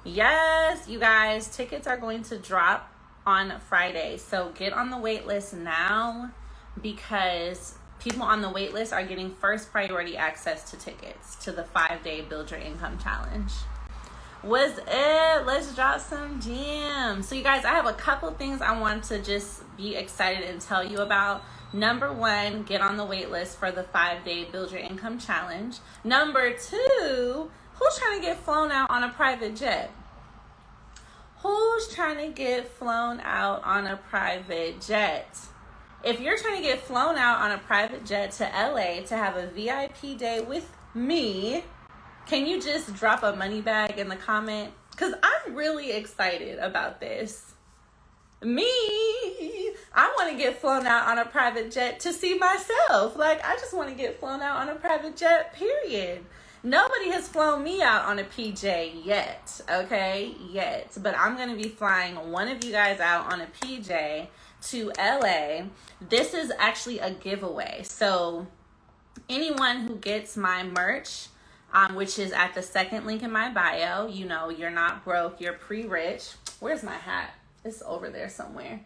Yes, you guys, tickets are going to drop on Friday. So get on the wait list now because people on the wait list are getting first priority access to tickets to the 5-day Build Your Income Challenge. What's up? Let's drop some gems. So you guys, I have a couple things I want to just be excited and tell you about. Number one, get on the wait list for the 5-day Build Your Income Challenge. Number two, who's trying to get flown out on a private jet? Who's trying to get flown out on a private jet? If you're trying to get flown out on a private jet to LA to have a VIP day with me, can you just drop a money bag in the comment? Because I'm really excited about this. Me, I want to get flown out on a private jet to see myself. Like, I just want to get flown out on a private jet, period. Nobody has flown me out on a PJ yet, okay? Yet. But I'm going to be flying one of you guys out on a PJ to LA. This is actually a giveaway. So anyone who gets my merch, which is at the second link in my bio, you know, you're not broke, you're pre-rich. Where's my hat? It's over there somewhere.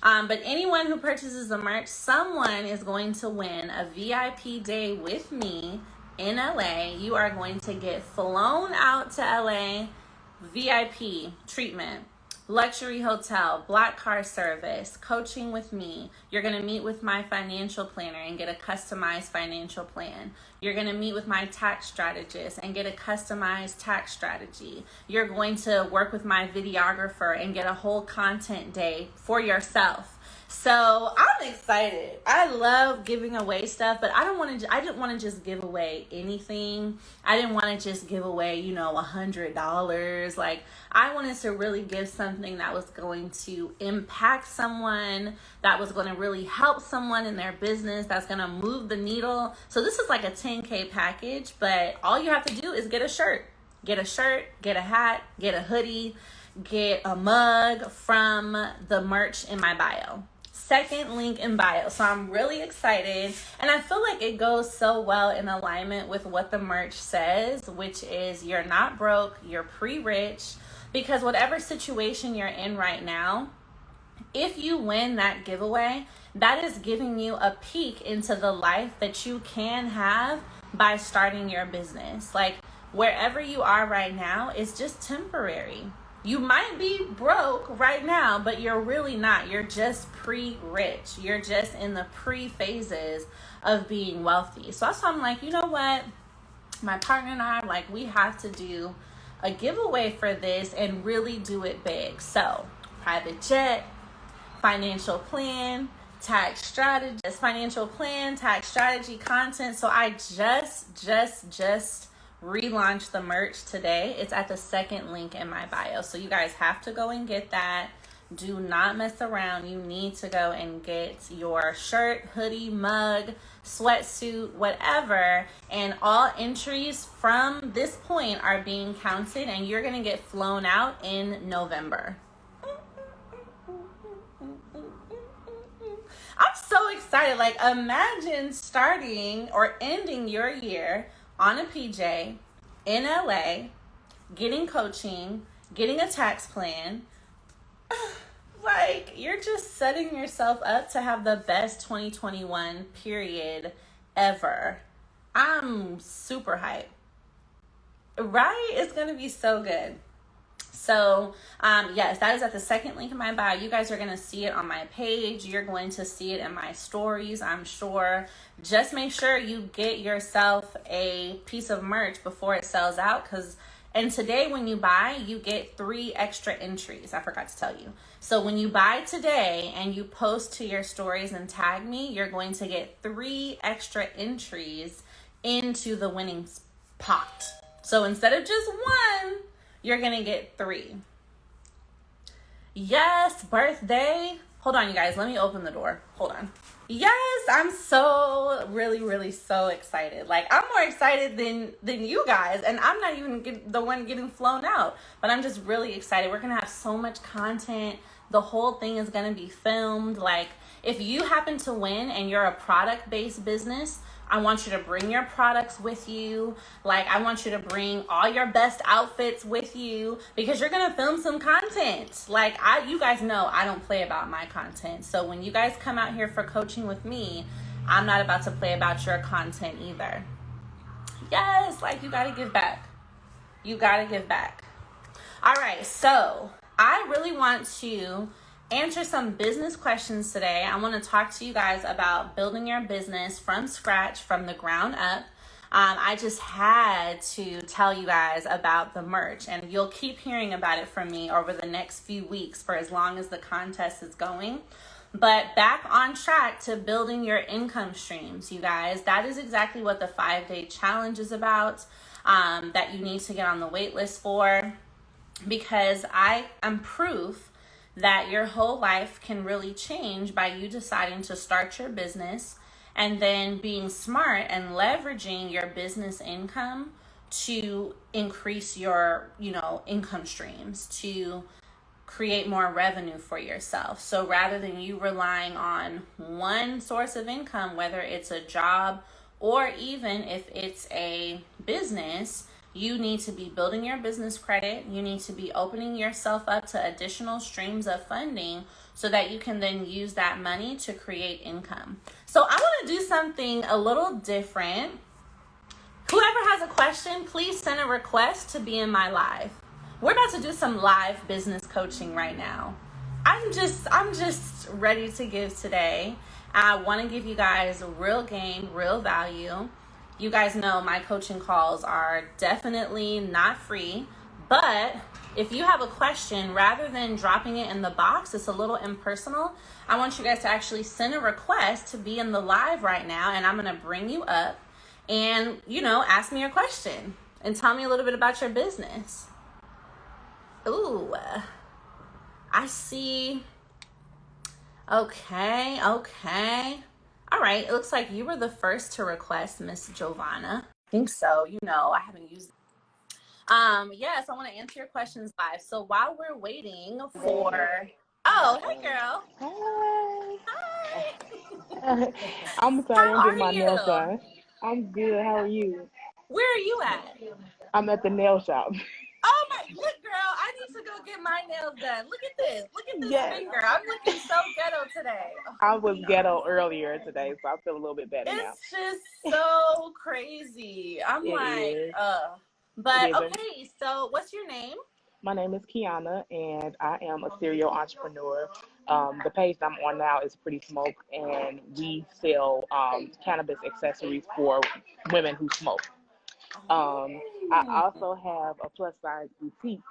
But anyone who purchases the merch, someone is going to win a VIP day with me in LA. You are going to get flown out to LA, VIP treatment, luxury hotel, black car service, coaching with me. You're going to meet with my financial planner and get a customized financial plan. You're going to meet with my tax strategist and get a customized tax strategy. You're going to work with my videographer and get a whole content day for yourself. So I'm excited. I love giving away stuff, but I didn't want to just give away anything. I didn't want to just give away, $100. Like, I wanted to really give something that was going to impact someone, that was going to really help someone in their business, that's going to move the needle. So this is like a 10K package, but all you have to do is get a shirt. Get a shirt, get a hat, get a hoodie, get a mug from the merch in my bio. Second link in bio. So I'm really excited, and I feel like it goes so well in alignment with what the merch says, which is you're not broke, you're pre-rich, because whatever situation you're in right now, if you win that giveaway, that is giving you a peek into the life that you can have by starting your business. Like, wherever you are right now is just temporary. You might be broke right now, but you're really not. You're just pre-rich. You're just in the pre-phases of being wealthy. So that's why I'm like, you know what? My partner and I, we have to do a giveaway for this and really do it big. So, private jet, financial plan, tax strategy, content. So I just relaunched the merch today. It's at the second link in my bio. So you guys have to go and get that. Do not mess around. You need to go and get your shirt, hoodie, mug, sweatsuit, whatever. And all entries from this point are being counted, and you're going to get flown out in November. I'm so excited. Like, imagine starting or ending your year on a PJ in LA, getting coaching, getting a tax plan. Like, you're just setting yourself up to have the best 2021 period ever. I'm super hyped. Right? It's going to be so good. So, yes, that is at the second link in my bio. You guys are going to see it on my page. You're going to see it in my stories, I'm sure. Just make sure you get yourself a piece of merch before it sells out. And today when you buy, you get 3 extra entries. I forgot to tell you. So when you buy today and you post to your stories and tag me, you're going to get 3 extra entries into the winning pot. So instead of just 1, you're going to get 3. Yes, birthday. Hold on, you guys. Let me open the door. Hold on. Yes, I'm so really so excited. Like, I'm more excited than you guys, and I'm not even the one getting flown out, but I'm just really excited. We're going to have so much content, The whole thing is going to be filmed. Like, if you happen to win and you're a product-based business, I want you to bring your products with you. Like, I want you to bring all your best outfits with you because you're going to film some content. Like, you guys know I don't play about my content. So when you guys come out here for coaching with me, I'm not about to play about your content either. Yes, like, you got to give back. You got to give back. All right, so I really want to answer some business questions today. I want to talk to you guys about building your business from scratch, from the ground up. I just had to tell you guys about the merch, and you'll keep hearing about it from me over the next few weeks for as long as the contest is going. But back on track to building your income streams, you guys. That is exactly what the 5-day challenge is about, that you need to get on the wait list for, because I am proof that your whole life can really change by you deciding to start your business and then being smart and leveraging your business income to increase your, income streams, to create more revenue for yourself. So rather than you relying on one source of income, whether it's a job or even if it's a business, you need to be building your business credit. You need to be opening yourself up to additional streams of funding so that you can then use that money to create income. So I want to do something a little different. Whoever has a question, please send a request to be in my live. We're about to do some live business coaching right now. I'm just ready to give today. I want to give you guys real game, real value. You guys know my coaching calls are definitely not free, but if you have a question, rather than dropping it in the box, it's a little impersonal. I want you guys to actually send a request to be in the live right now, and I'm going to bring you up and, ask me your question and tell me a little bit about your business. Ooh, I see. Okay. All right, it looks like you were the first to request, Miss Giovanna. I think so. I haven't used it. Yes, I want to answer your questions live. So while we're waiting for... Oh, hey, girl. Hi. I'm sorry, How I'm are getting my nails you? done. I'm good. How are you? Where are you at? I'm at the nail shop. Oh, look, girl, I need to go get my nails done. Look at this. Look at this Yes. finger. I'm looking so ghetto today. I was ghetto earlier today, so I feel a little bit better now. It's just so crazy. I'm It like, is. But It is. okay, so what's your name? My name is Kiana, and I am a serial entrepreneur. The page I'm on now is Pretty Smoke, and we sell cannabis accessories for women who smoke. I Oh. also have a plus size boutique,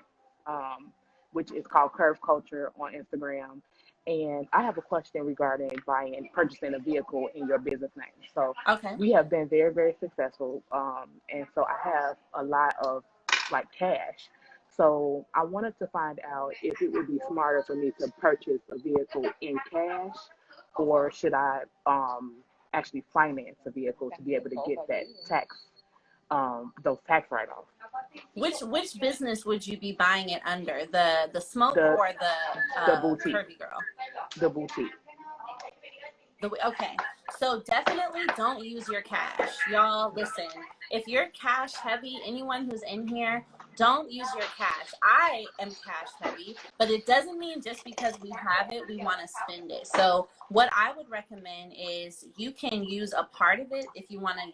which is called Curve Culture on Instagram. And I have a question regarding purchasing a vehicle in your business name. So Okay. we have been very, very successful. And so I have a lot of cash. So I wanted to find out if it would be smarter for me to purchase a vehicle in cash, or should I actually finance a vehicle to be able to get that those tax write-offs. Which business would you be buying it under? The smoke The or the boutique. curvy girl? The boutique. Okay, so definitely don't use your cash. Y'all, listen, if you're cash heavy, anyone who's in here, don't use your cash. I am cash heavy, but it doesn't mean just because we have it, we want to spend it. So what I would recommend is you can use a part of it if you want to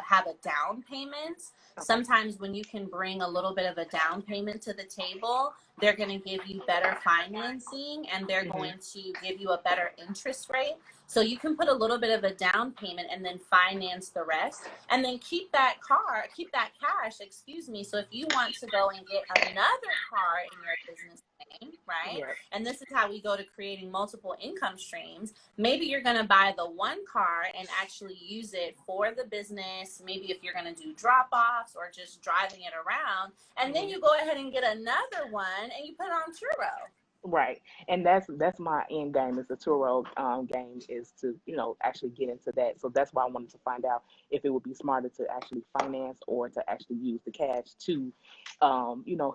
have a down payment. Sometimes when you can bring a little bit of a down payment to the table, they're going to give you better financing and they're going to give you a better interest rate. So you can put a little bit of a down payment and then finance the rest, and then keep that cash, So if you want to go and get another car in your business name, right? Yes. And this is how we go to creating multiple income streams. Maybe you're going to buy the one car and actually use it for the business. Maybe if you're going to do drop-offs or just driving it around, and then you go ahead and get another one and you put it on Turo. Right, and that's my end game is the Turo game is to actually get into that. So that's why I wanted to find out if it would be smarter to actually finance or to actually use the cash to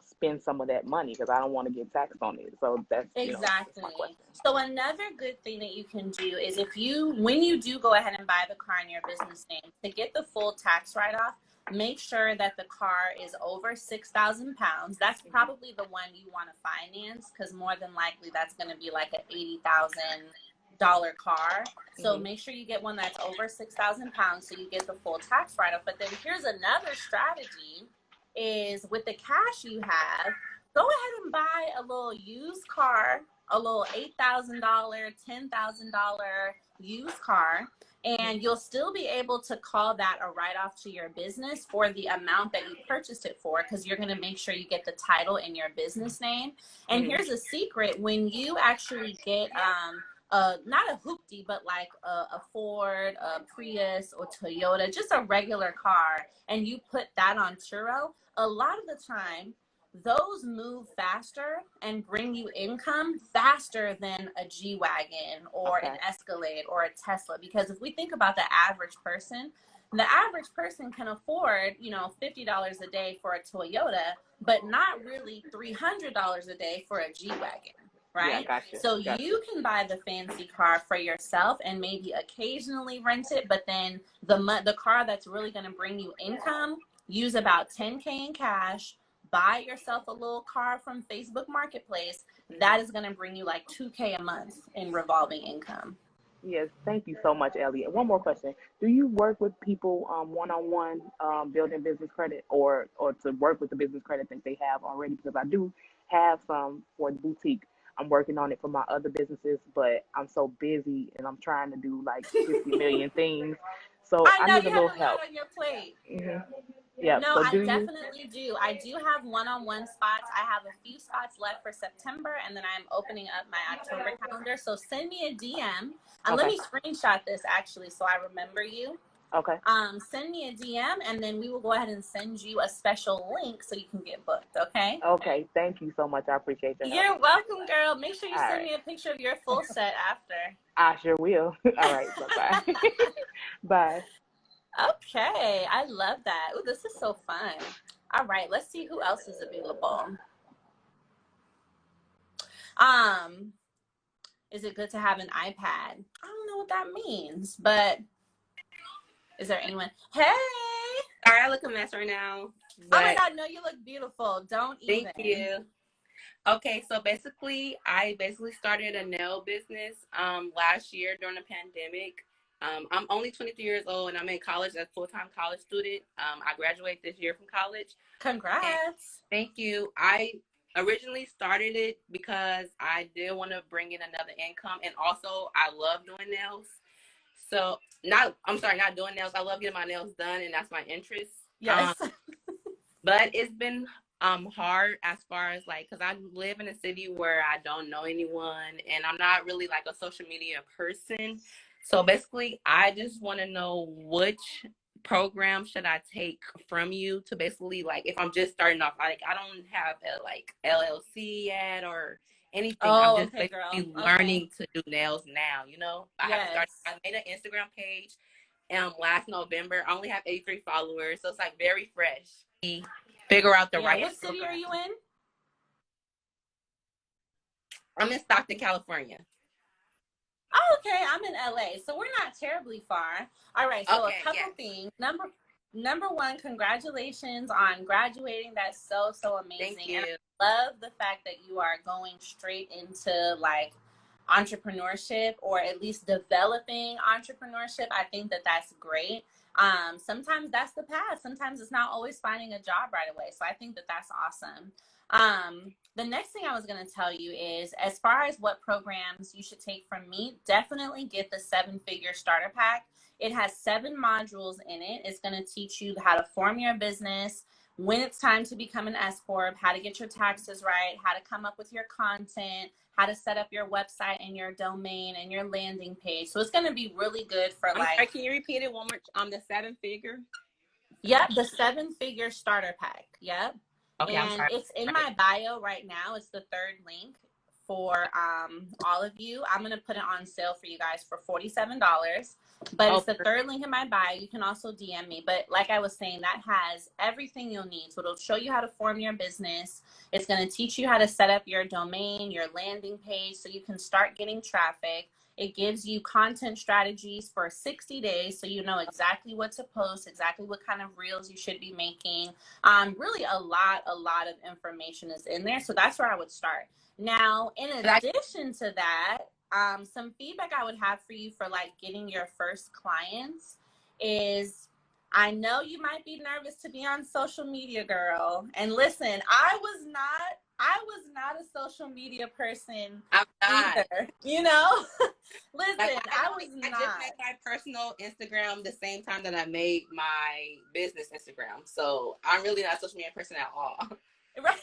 spend some of that money because I don't want to get taxed on it. So that's my Exactly. question. So another good thing that you can do is when you do go ahead and buy the car in your business name, to get the full tax write-off, make sure that the car is over 6,000 pounds. That's probably the one you want to finance because more than likely that's going to be like an $80,000 car. So Hmm. make sure you get one that's over 6,000 pounds so you get the full tax write-off. But then here's another strategy is with the cash you have, go ahead and buy a little used car, a little $8,000, $10,000 used car, and you'll still be able to call that a write-off to your business for the amount that you purchased it for, because you're going to make sure you get the title in your business name. And Hmm. here's a secret: when you actually get not a hoopty, but like a Ford, a Prius, or Toyota, just a regular car, and you put that on Turo, a lot of the time those move faster and bring you income faster than a G-Wagon or an Okay. Escalade or a Tesla. Because if we think about the average person can afford, $50 a day for a Toyota, but not really $300 a day for a G-Wagon, Yeah, right? gotcha. So Gotcha. you can buy the fancy car for yourself and maybe occasionally rent it, but then the car that's really going to bring you income, use about 10K in cash, buy yourself a little car from Facebook Marketplace. That is going to bring you like 2K a month in revolving income. Yes, thank you so much, Elliot. One more question: do you work with people one on one building business credit, or to work with the business credit that they have already? Because I do have some for the boutique. I'm working on it for my other businesses, but I'm so busy and I'm trying to do like 50 million things. So I I know need a you have little a lot help. on your plate. Hmm. Yeah. No, So I do you? definitely do. I do have one-on-one spots. I have a few spots left for September, and then I'm opening up my October calendar. So send me a DM, and let Okay. me screenshot this actually so I remember you. Okay. Send me a DM, and then we will go ahead and send you a special link so you can get booked, okay? Okay. Thank you so much. I appreciate your help. You're welcome, girl. Make sure you All send right. me a picture of your full set after. I sure will. All right. Bye bye. Bye. Okay, I love that. Oh, this is so fun. All right, let's see who else is available. Um, is it good to have an iPad? I don't know what that means, but is there anyone? Hey! Sorry, I look a mess right now, Oh my but God, no, you look beautiful. Don't thank even. you. Okay, so basically, I started a nail business last year during the pandemic. I'm only 23 years old and I'm in college as a full-time college student. I graduated this year from college. And Congrats. thank you. I originally started it because I did want to bring in another income, and also I love doing nails. So not doing nails. I love getting my nails done, and that's my interest. Yes. But it's been hard as far as like, because I live in a city where I don't know anyone and I'm not really like a social media person. So basically I just want to know which program should I take from you to basically, like, if I'm just starting off, like I don't have a like LLC yet or anything. I'm Oh, just okay, girl. basically Okay. learning to do nails now, you know. I haven't started. Yes. I made an Instagram page last November. I only have 83 followers, so it's like very fresh. Figure out the Yeah. right What city are program. you in? I'm in Stockton, California. Oh, okay. I'm in LA, so we're not terribly far. All right. So a Okay, couple yes. things. Number one, congratulations on graduating. That's so Thank amazing, and you. I love the fact that you are going straight into like entrepreneurship or at least developing entrepreneurship. I think that that's great. Sometimes that's the path. Sometimes it's not always finding a job right away. So I think that that's awesome. The next thing I was going to tell you is, as far as what programs you should take from me, definitely get the 7-figure starter pack. It has 7 modules in it. It's going to teach you how to form your business, when it's time to become an S Corp, how to get your taxes right, how to come up with your content, how to set up your website and your domain and your landing page. So it's going to be really good for I'm sorry, like, can you repeat it one more? The 7-figure. yep, the 7-figure starter pack. Yep. Okay, I'm And sorry. it's in my bio right now. It's the third link. for all of you. I'm going to put it on sale for you guys for $47. But it's the third link in my bio. You can also DM me. But like I was saying, that has everything you'll need. So it'll show you how to form your business. It's going to teach you how to set up your domain, your landing page, so you can start getting traffic. It gives you content strategies for 60 days, so you know exactly what to post, exactly what kind of reels you should be making. Really a lot of information is in there. So that's where I would start. Now, in addition to that, some feedback I would have for you for like getting your first clients is, I know you might be nervous to be on social media, girl. And listen, I was not a social media person either, you know? Listen, like, I was not. I just made my personal Instagram the same time that I made my business Instagram. So I'm really not a social media person at all. Right.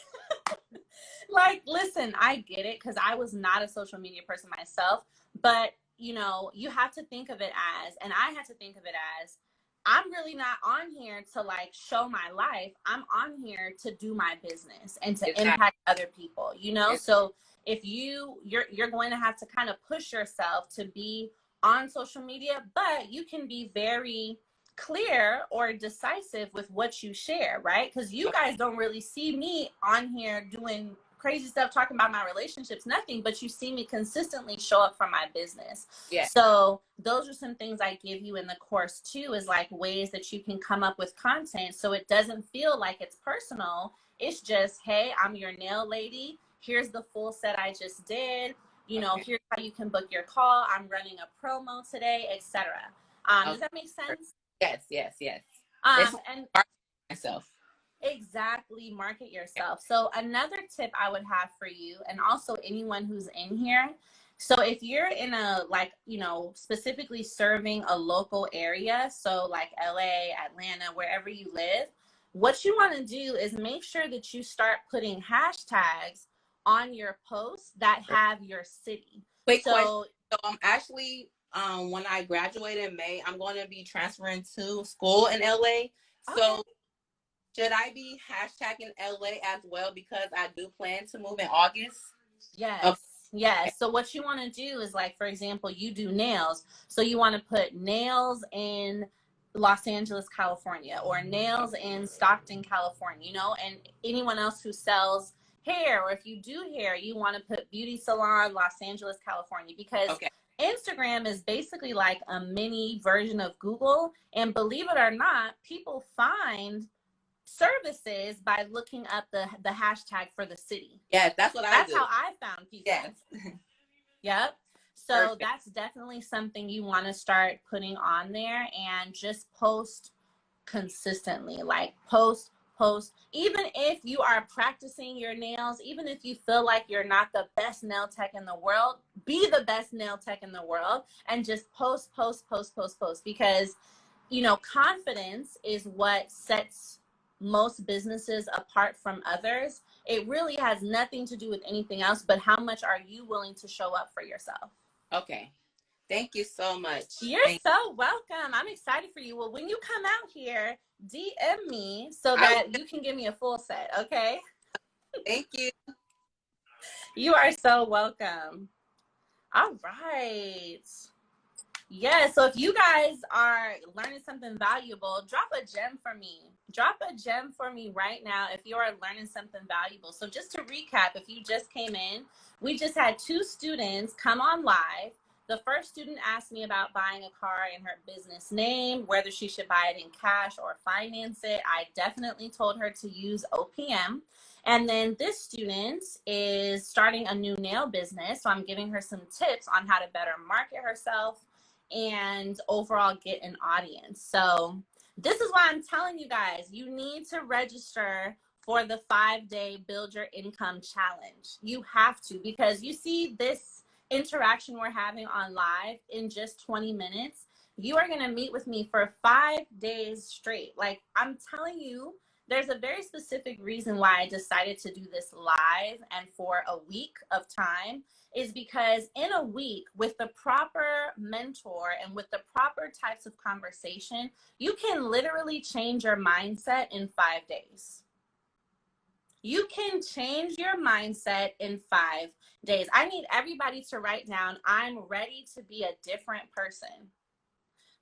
Like, listen, I get it, because I was not a social media person myself, but you know, you have to think of it as, and I had to think of it as, I'm really not on here to like show my life. I'm on here to do my business and to impact other people, you know? So if you're going to have to kind of push yourself to be on social media, but you can be very clear or decisive with what you share, right? Because you guys don't really see me on here doing crazy stuff, talking about my relationships, nothing, but you see me consistently show up for my business. So those are some things I give you in the course too, is like ways that you can come up with content so it doesn't feel like it's personal. It's just, hey, I'm your nail lady. Here's the full set I just did. You know, here's how you can book your call. I'm running a promo today, etc. Does that make sense? Yes. And myself. Exactly, market yourself. So another tip I would have for you, and also anyone who's in here, so if you're in a, like, you know, specifically serving a local area, so like LA, Atlanta, wherever you live, what you want to do is make sure that you start putting hashtags on your posts that have your city. Quick question. So I'm actually, when I graduate in May, I'm going to be transferring to school in LA. So should I be hashtagging LA as well, because I do plan to move in August? Yes. Yes. So what you want to do is, like, for example, you do nails. So you want to put nails in Los Angeles, California, or nails in Stockton, California, you know, and anyone else who sells hair, or if you do hair, you want to put beauty salon, Los Angeles, California, because Instagram is basically like a mini version of Google. And believe it or not, people find services by looking up the hashtag for the city. Yes, that's what I do. That's how I found people. Yes. Yep. So that's definitely something you want to start putting on there, and just post consistently. Like post. Even if you are practicing your nails, even if you feel like you're not the best nail tech in the world, be the best nail tech in the world, and just post. Because, you know, confidence is what sets most businesses apart from others. It really has nothing to do with anything else, but how much are you willing to show up for yourself? Okay. Thank you so much. You're so welcome. I'm excited for you. Well, when you come out here, DM me so that you can give me a full set, okay? Thank you. You are so welcome. All right. Yeah, so if you guys are learning something valuable, drop a gem for me. Drop a gem for me right now if you are learning something valuable. So just to recap, if you just came in, we just had 2 students come on live. The first student asked me about buying a car in her business name, whether she should buy it in cash or finance it. I definitely told her to use OPM. And then this student is starting a new nail business, so I'm giving her some tips on how to better market herself and overall get an audience. So this is why I'm telling you guys, you need to register for the 5-day Build Your Income Challenge. You have to, because you see this interaction we're having on live in just 20 minutes. You are going to meet with me for 5 days straight. Like, I'm telling you, there's a very specific reason why I decided to do this live and for a week of time, is because in a week, with the proper mentor and with the proper types of conversation, you can literally change your mindset in 5 days. You can change your mindset in 5 days. I need everybody to write down, I'm ready to be a different person.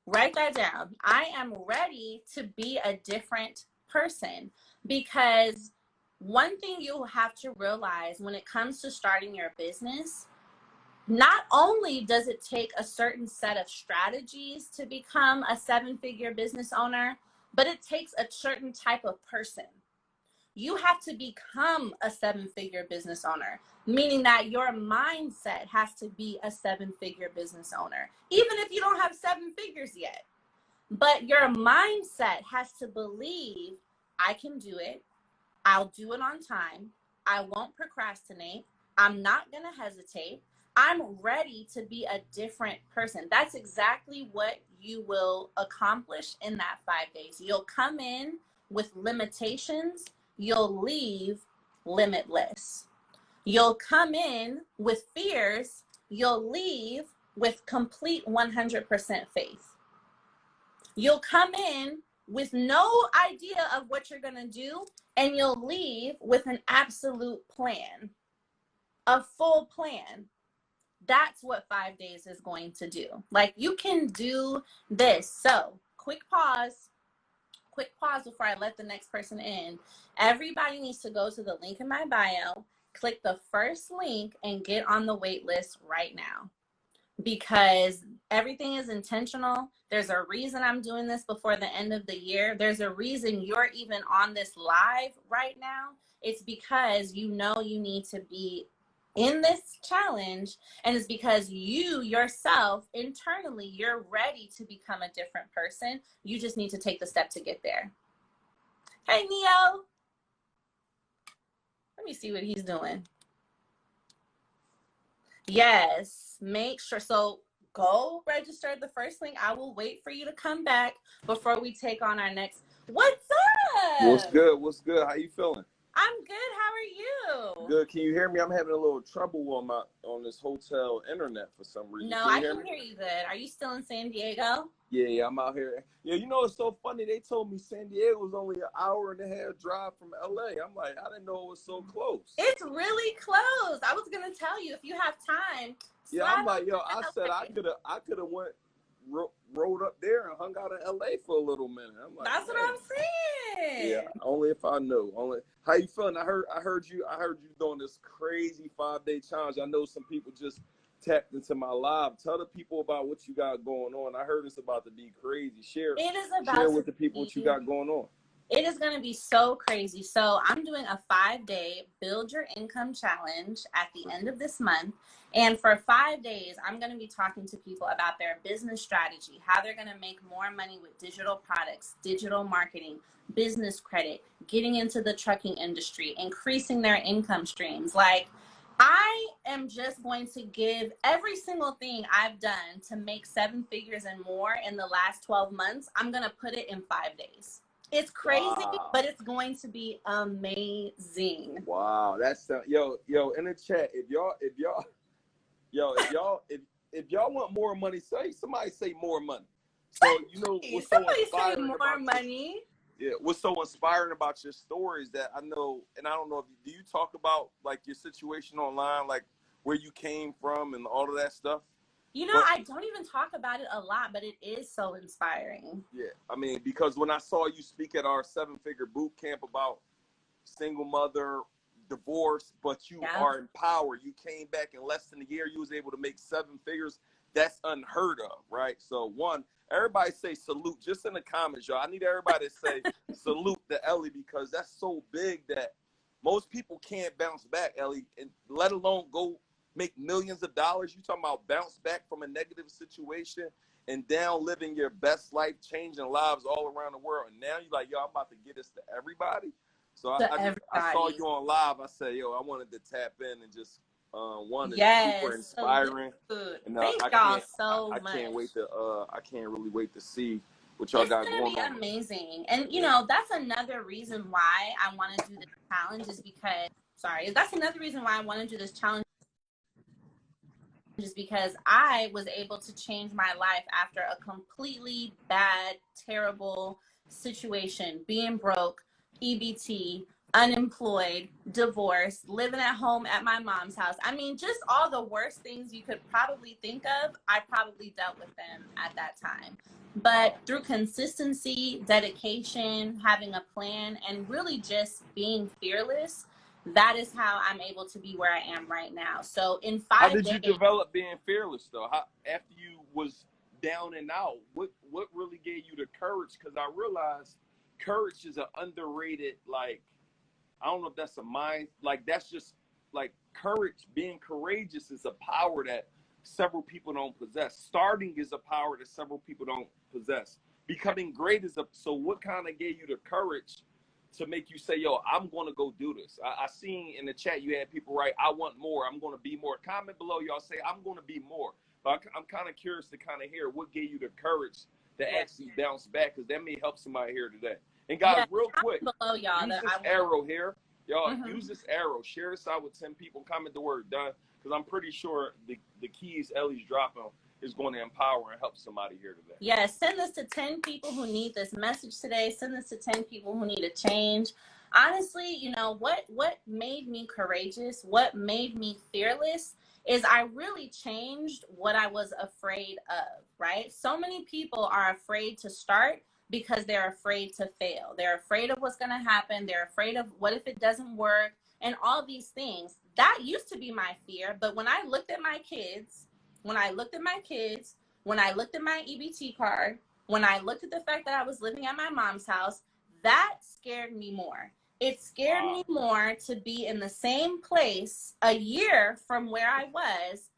Write that down. I am ready to be a different person, because one thing you have to realize when it comes to starting your business, not only does it take a certain set of strategies to become a 7-figure business owner, but it takes a certain type of person. You have to become a 7-figure business owner, meaning that your mindset has to be a 7-figure business owner, even if you don't have 7 figures yet. But your mindset has to believe, I can do it. I'll do it on time. I won't procrastinate. I'm not going to hesitate. I'm ready to be a different person. That's exactly what you will accomplish in that 5 days. You'll come in with limitations. You'll leave limitless. You'll come in with fears. You'll leave with complete 100% faith. You'll come in with no idea of what you're going to do, and you'll leave with an absolute plan, a full plan. That's what 5 days is going to do. Like, you can do this. So quick pause before I let the next person in. Everybody needs to go to the link in my bio, click the first link, and get on the wait list right now, because everything is intentional. There's a reason I'm doing this before the end of the year. There's a reason you're even on this live right now. It's because you know you need to be in this challenge, and it's because you yourself internally, you're ready to become a different person. You just need to take the step to get there. Hey, Neo. Let me see what he's doing. Yes, make sure. So go register the first link. I will wait for you to come back before we take on our next. What's up? What's good? What's good? How you feeling? I'm good. How are you? Good. Can you hear me? I'm having a little trouble on this hotel internet for some reason. No, I can hear you good. Are you still in San Diego? Yeah, I'm out here. Yeah, you know, it's so funny. They told me San Diego was only an hour and a half drive from LA. I'm like, I didn't know it was so close. It's really close. I was gonna tell you, if you have time. Yeah, I'm like, yo, I said I could have rode up there and hung out in LA for a little minute. I'm like, that's what I'm saying. Yeah, only if I knew. Only how you feeling? I heard you doing this crazy 5-day challenge. I know some people just tapped into my live. Tell the people about what you got going on. I heard it's about to be crazy. Share with the people what you got going on. It is going to be so crazy. So I'm doing a 5-day build your income challenge at the end of this month. And for 5 days, I'm going to be talking to people about their business strategy, how they're going to make more money with digital products, digital marketing, business credit, getting into the trucking industry, increasing their income streams. Like, I am just going to give every single thing I've done to make 7 figures and more in the last 12 months. I'm going to put it in 5 days. It's crazy, wow, but it's going to be amazing. Wow, that's yo in the chat. If y'all want more money, somebody say more money. So you know what's so inspiring more money. What's so inspiring about your stories that I know, and I don't know if do you talk about like your situation online, like where you came from and all of that stuff? You know, I don't even talk about it a lot, but it is so inspiring. Yeah, I mean, because when I saw you speak at our 7-figure boot camp about single mother, divorce, but you are empowered. You came back in less than a year. You was able to make 7 figures. That's unheard of, right? So everybody say salute just in the comments, y'all. I need everybody to say salute to Ellie, because that's so big that most people can't bounce back, Ellie, and let alone go make millions of dollars. You talking about bounce back from a negative situation and down living your best life, changing lives all around the world. And now you're like, yo, I'm about to get this to everybody. So I saw you on live. I said, yo, I wanted to tap in and just it's super inspiring. And, thank y'all so much. I can't really wait to see what y'all got going on. It's gonna be amazing. And you know, that's another reason why I want to do this challenge that's another reason why I want to do this challenge, is because I was able to change my life after a completely bad, terrible situation, being broke, EBT, unemployed, divorced, living at home at my mom's house. I mean, just all the worst things you could probably think of, I probably dealt with them at that time. But through consistency, dedication, having a plan, and really just being fearless, that is how I'm able to be where I am right now. So in How 5 did you days, develop being fearless though? How, after you was down and out, what really gave you the courage? Because I realized courage is an underrated, like, I don't know if that's a mind, like that's just like courage. Being courageous is a power that several people don't possess. Starting is a power that several people don't possess. Becoming great is a, so what kind of gave you the courage to make you say, yo, I'm going to go do this? I seen in the chat you had people write, I want more, I'm going to be more. Comment below, y'all say, I'm going to be more. But I'm kind of curious to kind of hear what gave you the courage to actually bounce back, because that may help somebody here today. And guys, real quick, below, y'all, use this arrow here. Y'all, use this arrow. Share this out with 10 people. Comment the word done, because I'm pretty sure the keys Ellie's dropping is going to empower and help somebody here today. Yes, send this to 10 people who need this message today. Send this to 10 people who need a change. Honestly, you know, what made me courageous, what made me fearless is I really changed what I was afraid of, right? So many people are afraid to start because they're afraid to fail. They're afraid of what's going to happen. They're afraid of what if it doesn't work and all these things. That used to be my fear. But when I looked at my kids, when I looked at my EBT card, when I looked at the fact that I was living at my mom's house, that scared me more. It scared me more to be in the same place a year from where I was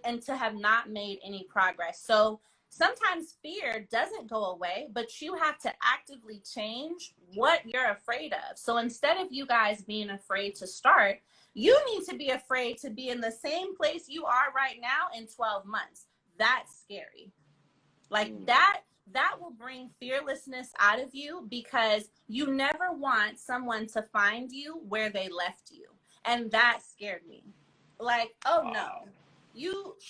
and to have not made any progress. So sometimes fear doesn't go away, but you have to actively change what you're afraid of. So instead of you guys being afraid to start, you need to be afraid to be in the same place you are right now in 12 months. That's scary. Like that will bring fearlessness out of you, because you never want someone to find you where they left you. And that scared me. Like, oh no.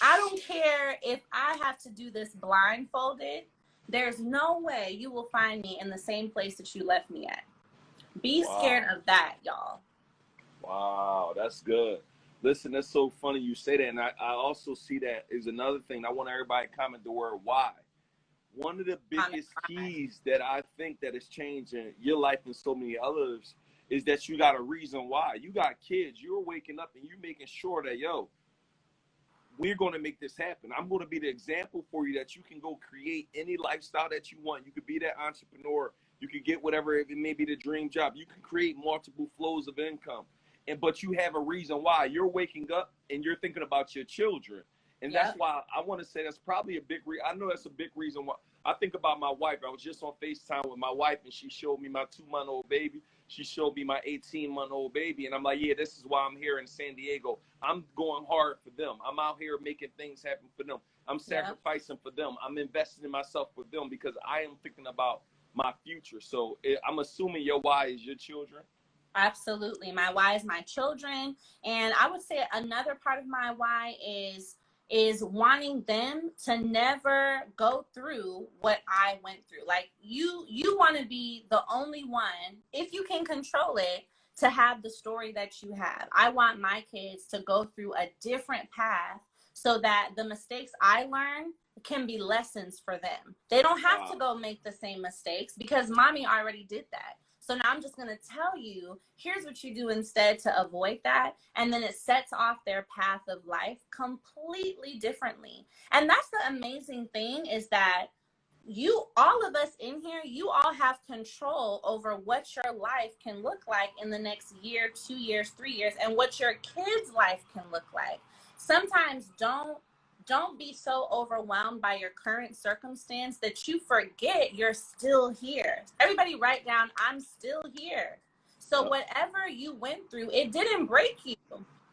I don't care if I have to do this blindfolded. There's no way you will find me in the same place that you left me at. Be scared of that, y'all. Wow, that's good. Listen, that's so funny you say that. And I also see that is another thing. I want everybody to comment the word why. One of the biggest keys that I think that is changing your life and so many others is that you got a reason why. You got kids. You're waking up and you're making sure that, yo, we're going to make this happen. I'm going to be the example for you that you can go create any lifestyle that you want. You could be that entrepreneur. You could get whatever, it may be the dream job. You can create multiple flows of income. But you have a reason why. You're waking up and you're thinking about your children. And that's why I want to say that's probably a big I know that's a big reason why. I think about my wife. I was just on FaceTime with my wife, and she showed me my 2-month-old baby. She showed me my 18-month-old baby. And I'm like, yeah, this is why I'm here in San Diego. I'm going hard for them. I'm out here making things happen for them. I'm sacrificing for them. I'm investing in myself for them, because I am thinking about my future. So I'm assuming your why is your children. Absolutely. My why is my children. And I would say another part of my why is wanting them to never go through what I went through. Like you want to be the only one, if you can control it, to have the story that you have. I want my kids to go through a different path so that the mistakes I learn can be lessons for them. They don't have to go make the same mistakes, because mommy already did that. So now I'm just going to tell you, here's what you do instead to avoid that. And then it sets off their path of life completely differently. And that's the amazing thing, is that all of us in here, you all have control over what your life can look like in the next year, 2 years, 3 years, and what your kids' life can look like. Sometimes don't be so overwhelmed by your current circumstance that you forget you're still here. Everybody write down, I'm still here. So whatever you went through, it didn't break you.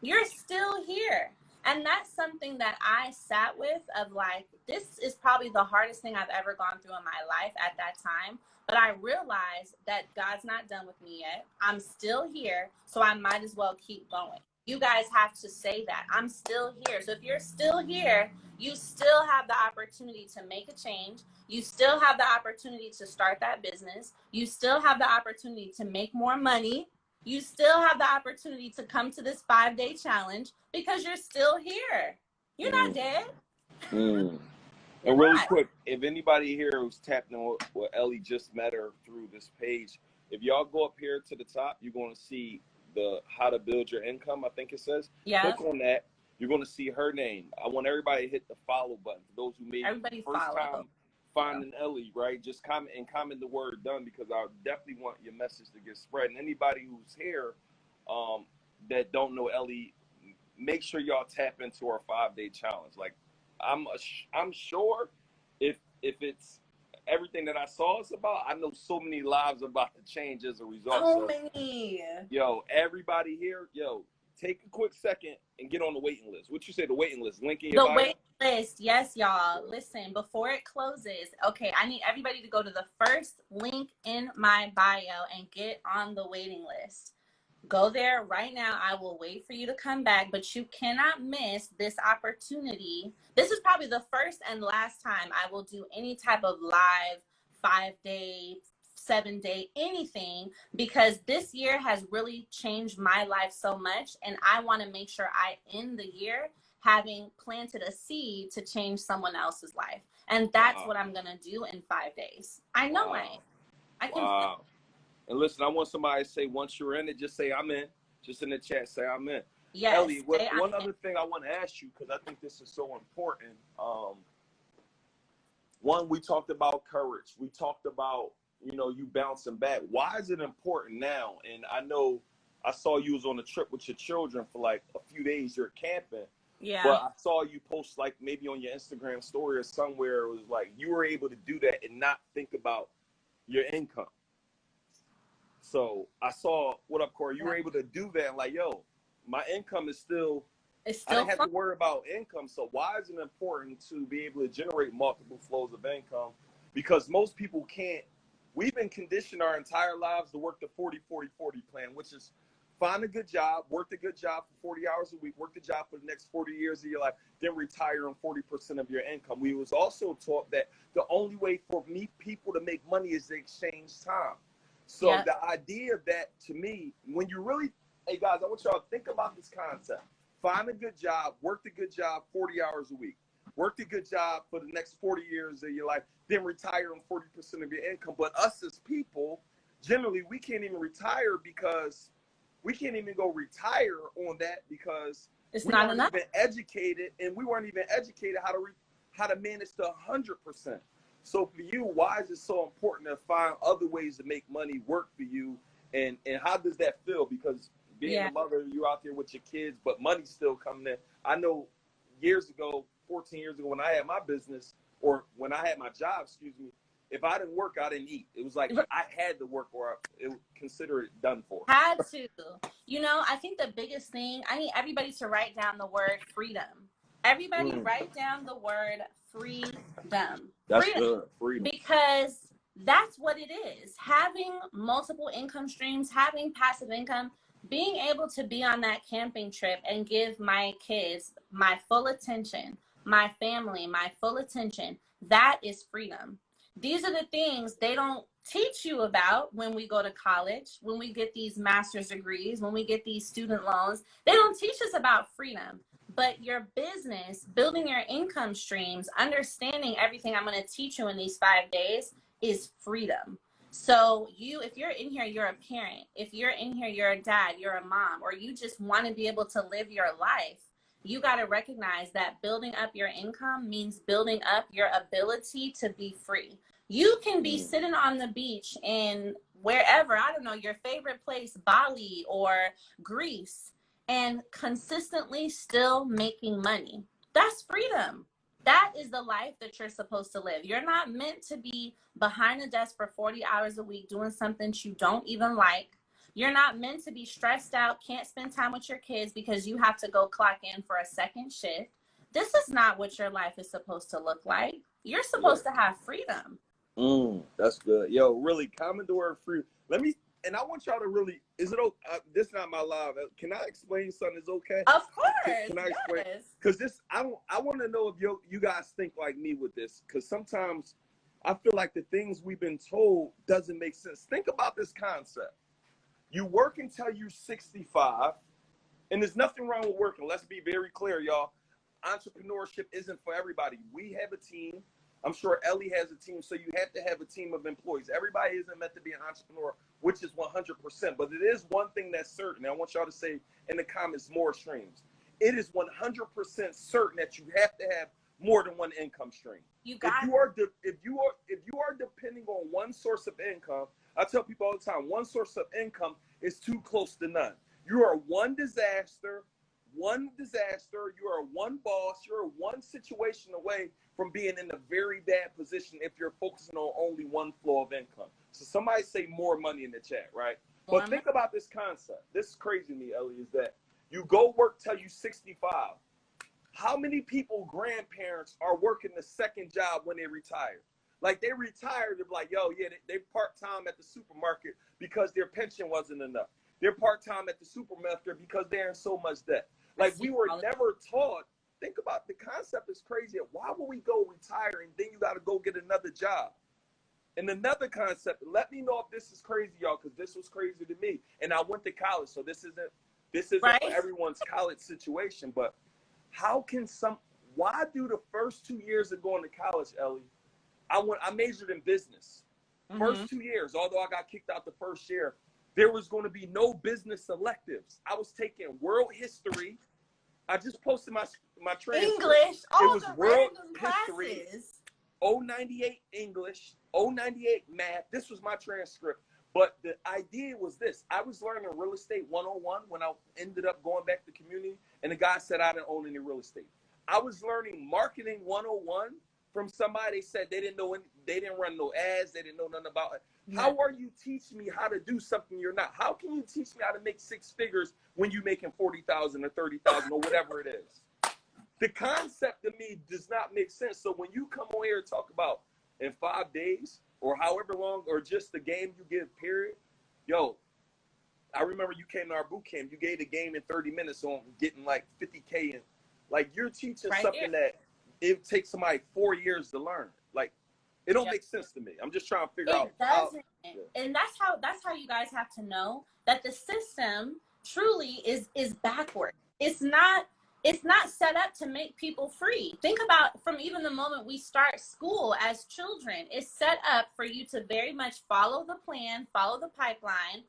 You're still here. And that's something that I sat with, of like, this is probably the hardest thing I've ever gone through in my life at that time. But I realized that God's not done with me yet. I'm still here, so I might as well keep going. You guys have to say that. I'm still here. So if you're still here, you still have the opportunity to make a change. You still have the opportunity to start that business. You still have the opportunity to make more money. You still have the opportunity to come to this 5-day challenge because you're still here. You're not Mm, dead. mm. You're And really not. quick, if anybody here who's tapped in what Ellie just met her through this page, if y'all go up here to the top, you're going to see the how to build your income, I think it says. Yeah. Click on that. You're going to see her name. I want everybody to hit the follow button. For those who may Everybody first follow. time finding Ellie, right? Just comment the word done, because I definitely want your message to get spread. And anybody who's here that don't know Ellie, make sure y'all tap into our 5-day challenge. Like, I'm sure if it's everything that I saw it's about, I know so many lives about to change as a result. So So many. yo, everybody here, take a quick second and get on the waiting list. What you say, the waiting list? Link in your The bio? wait list, yes, y'all. Listen, before it closes, okay, I need everybody to go to the first link in my bio and get on the waiting list. Go there right now. I will wait for you to come back, but you cannot miss this opportunity. This is probably the first and last time I will do any type of live 5-day, 7-day, anything, because this year has really changed my life so much. And I want to make sure I end the year having planted a seed to change someone else's life. And that's what I'm going to do in 5 days. I know I can feel it. And listen, I want somebody to say, once you're in it, just say I'm in. Just in the chat, say I'm in. Yes. Ellie, one other thing I want to ask you, because I think this is so important. One, we talked about courage. We talked about, you bouncing back. Why is it important now? And I know I saw you was on a trip with your children for like a few days. You're camping. Yeah. But I saw you post like maybe on your Instagram story or somewhere, it was like you were able to do that and not think about your income. So I saw, what up, Corey? You were able to do that, and like, yo, my income is still. I didn't have to worry about income. So why is it important to be able to generate multiple flows of income? Because most people can't. We've been conditioned our entire lives to work the 40-40-40 plan, which is find a good job, work the good job for 40 hours a week, work the job for the next 40 years of your life, then retire on 40% of your income. We was also taught that the only way for people to make money is to exchange time. So the idea that, to me, when you really, hey guys, I want y'all to think about this concept. Find a good job, work the good job 40 hours a week, work the good job for the next 40 years of your life, then retire on 40% of your income. But us as people, generally, we can't even retire because we can't even go retire on that because we weren't even educated, and we weren't even educated how to manage the 100%. So for you, why is it so important to find other ways to make money work for you? And how does that feel? Because being a mother, you're out there with your kids, but money's still coming in. I know years ago, 14 years ago, when I had my business, or when I had my job, if I didn't work, I didn't eat. It was like I had to work, or it would consider it done for. Had to. I think the biggest thing, I need everybody to write down the word freedom. Everybody write down the word freedom. That's good. Freedom. Because that's what it is. Having multiple income streams, having passive income, being able to be on that camping trip and give my kids my full attention, my family, my full attention, that is freedom. These are the things they don't teach you about when we go to college, when we get these master's degrees, when we get these student loans. They don't teach us about freedom. But your business, building your income streams, understanding everything I'm going to teach you in these 5 days is freedom. So if you're in here, you're a parent. If you're in here, you're a dad, you're a mom, or you just want to be able to live your life, you got to recognize that building up your income means building up your ability to be free. You can be sitting on the beach in wherever, I don't know, your favorite place, Bali or Greece, and consistently still making money. That's freedom. That is the life that you're supposed to live. You're not meant to be behind a desk for 40 hours a week doing something you don't even like. You're not meant to be stressed out, can't spend time with your kids because you have to go clock in for a second shift. This is not what your life is supposed to look like. You're supposed to have freedom. That's good. Yo, really, comment the word free. And I want y'all to really, is it okay? This is not my live. Can I explain something? Is okay? Of course. Can I explain? Because I want to know if you guys think like me with this. Because sometimes I feel like the things we've been told doesn't make sense. Think about this concept. You work until you're 65, and there's nothing wrong with working. Let's be very clear, y'all. Entrepreneurship isn't for everybody. We have a team. I'm sure Ellie has a team, so you have to have a team of employees. Everybody isn't meant to be an entrepreneur, which is 100%. But it is one thing that's certain. I want y'all to say in the comments more streams. It is 100% certain that you have to have more than one income stream. If you are depending on one source of income, I tell people all the time, one source of income is too close to none. You are one disaster. You are one boss. You're one situation away from being in a very bad position if you're focusing on only one flow of income. So somebody say more money in the chat, right? But think about this concept. This is crazy to me, Ellie, is that you go work till you 65. How many people, grandparents, are working the second job when they retire? Like, they retired, they're like, yo, yeah, they part-time at the supermarket because their pension wasn't enough. They're part-time at the supermarket because they're in so much debt. Like, we were never taught. Think about the concept is crazy. Why would we go retire and then you got to go get another job? And another concept, let me know if this is crazy, y'all, because this was crazy to me. And I went to college, so this isn't right for everyone's college situation. But why do the first 2 years of going to college, Ellie? I majored in business. First 2 years, although I got kicked out the first year, there was going to be no business electives. I was taking world history. I just posted my transcript. English, all it was the world random history, classes. 098 English, 098 math. This was my transcript. But the idea was this. I was learning real estate 101 when I ended up going back to community, and the guy said I didn't own any real estate. I was learning marketing 101 from somebody. They said they didn't run no ads, they didn't know nothing about it. How are you teaching me how to do something you're not? How can you teach me how to make six figures when you're making 40,000 or 30,000 or whatever it is? The concept to me does not make sense. So when you come on here and talk about in 5 days or however long, or just the game you give, period, yo, I remember you came to our boot camp. You gave the game in 30 minutes on getting like 50K, and like you're teaching something that it takes somebody 4 years to learn. Like, it don't make sense to me. I'm just trying to figure out. It doesn't. And that's how you guys have to know that the system truly is backward. It's not set up to make people free. Think about from even the moment we start school as children, it's set up for you to very much follow the plan, follow the pipeline,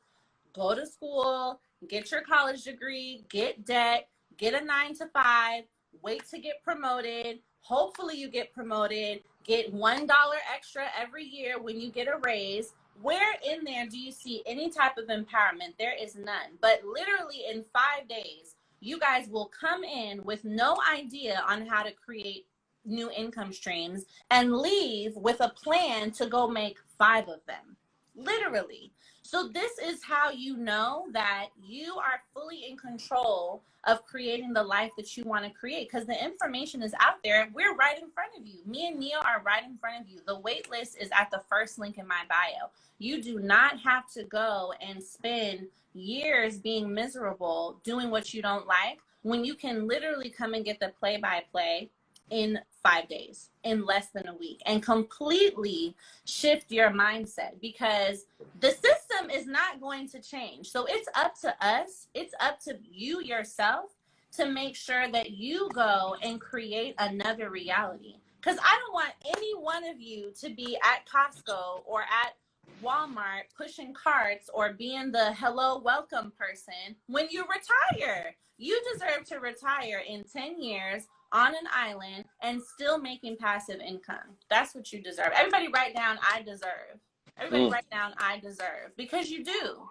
go to school, get your college degree, get debt, get a 9 to 5, wait to get promoted. Hopefully you get promoted, get $1 extra every year when you get a raise. Where in there do you see any type of empowerment? There is none. But literally in 5 days, you guys will come in with no idea on how to create new income streams and leave with a plan to go make 5 of them. Literally. So this is how you know that you are fully in control of creating the life that you want to create, because the information is out there. We're right in front of you. Me and Neil are right in front of you. The wait list is at the first link in my bio. You do not have to go and spend years being miserable doing what you don't like when you can literally come and get the play-by-play in 5 days, in less than a week, and completely shift your mindset, because the system is not going to change. So it's up to us, it's up to you yourself to make sure that you go and create another reality. Because I don't want any one of you to be at Costco or at Walmart pushing carts or being the hello welcome person when you retire. You deserve to retire in 10 years on an island and still making passive income. That's what you deserve. Everybody write down I deserve. Everybody write down I deserve, because you do.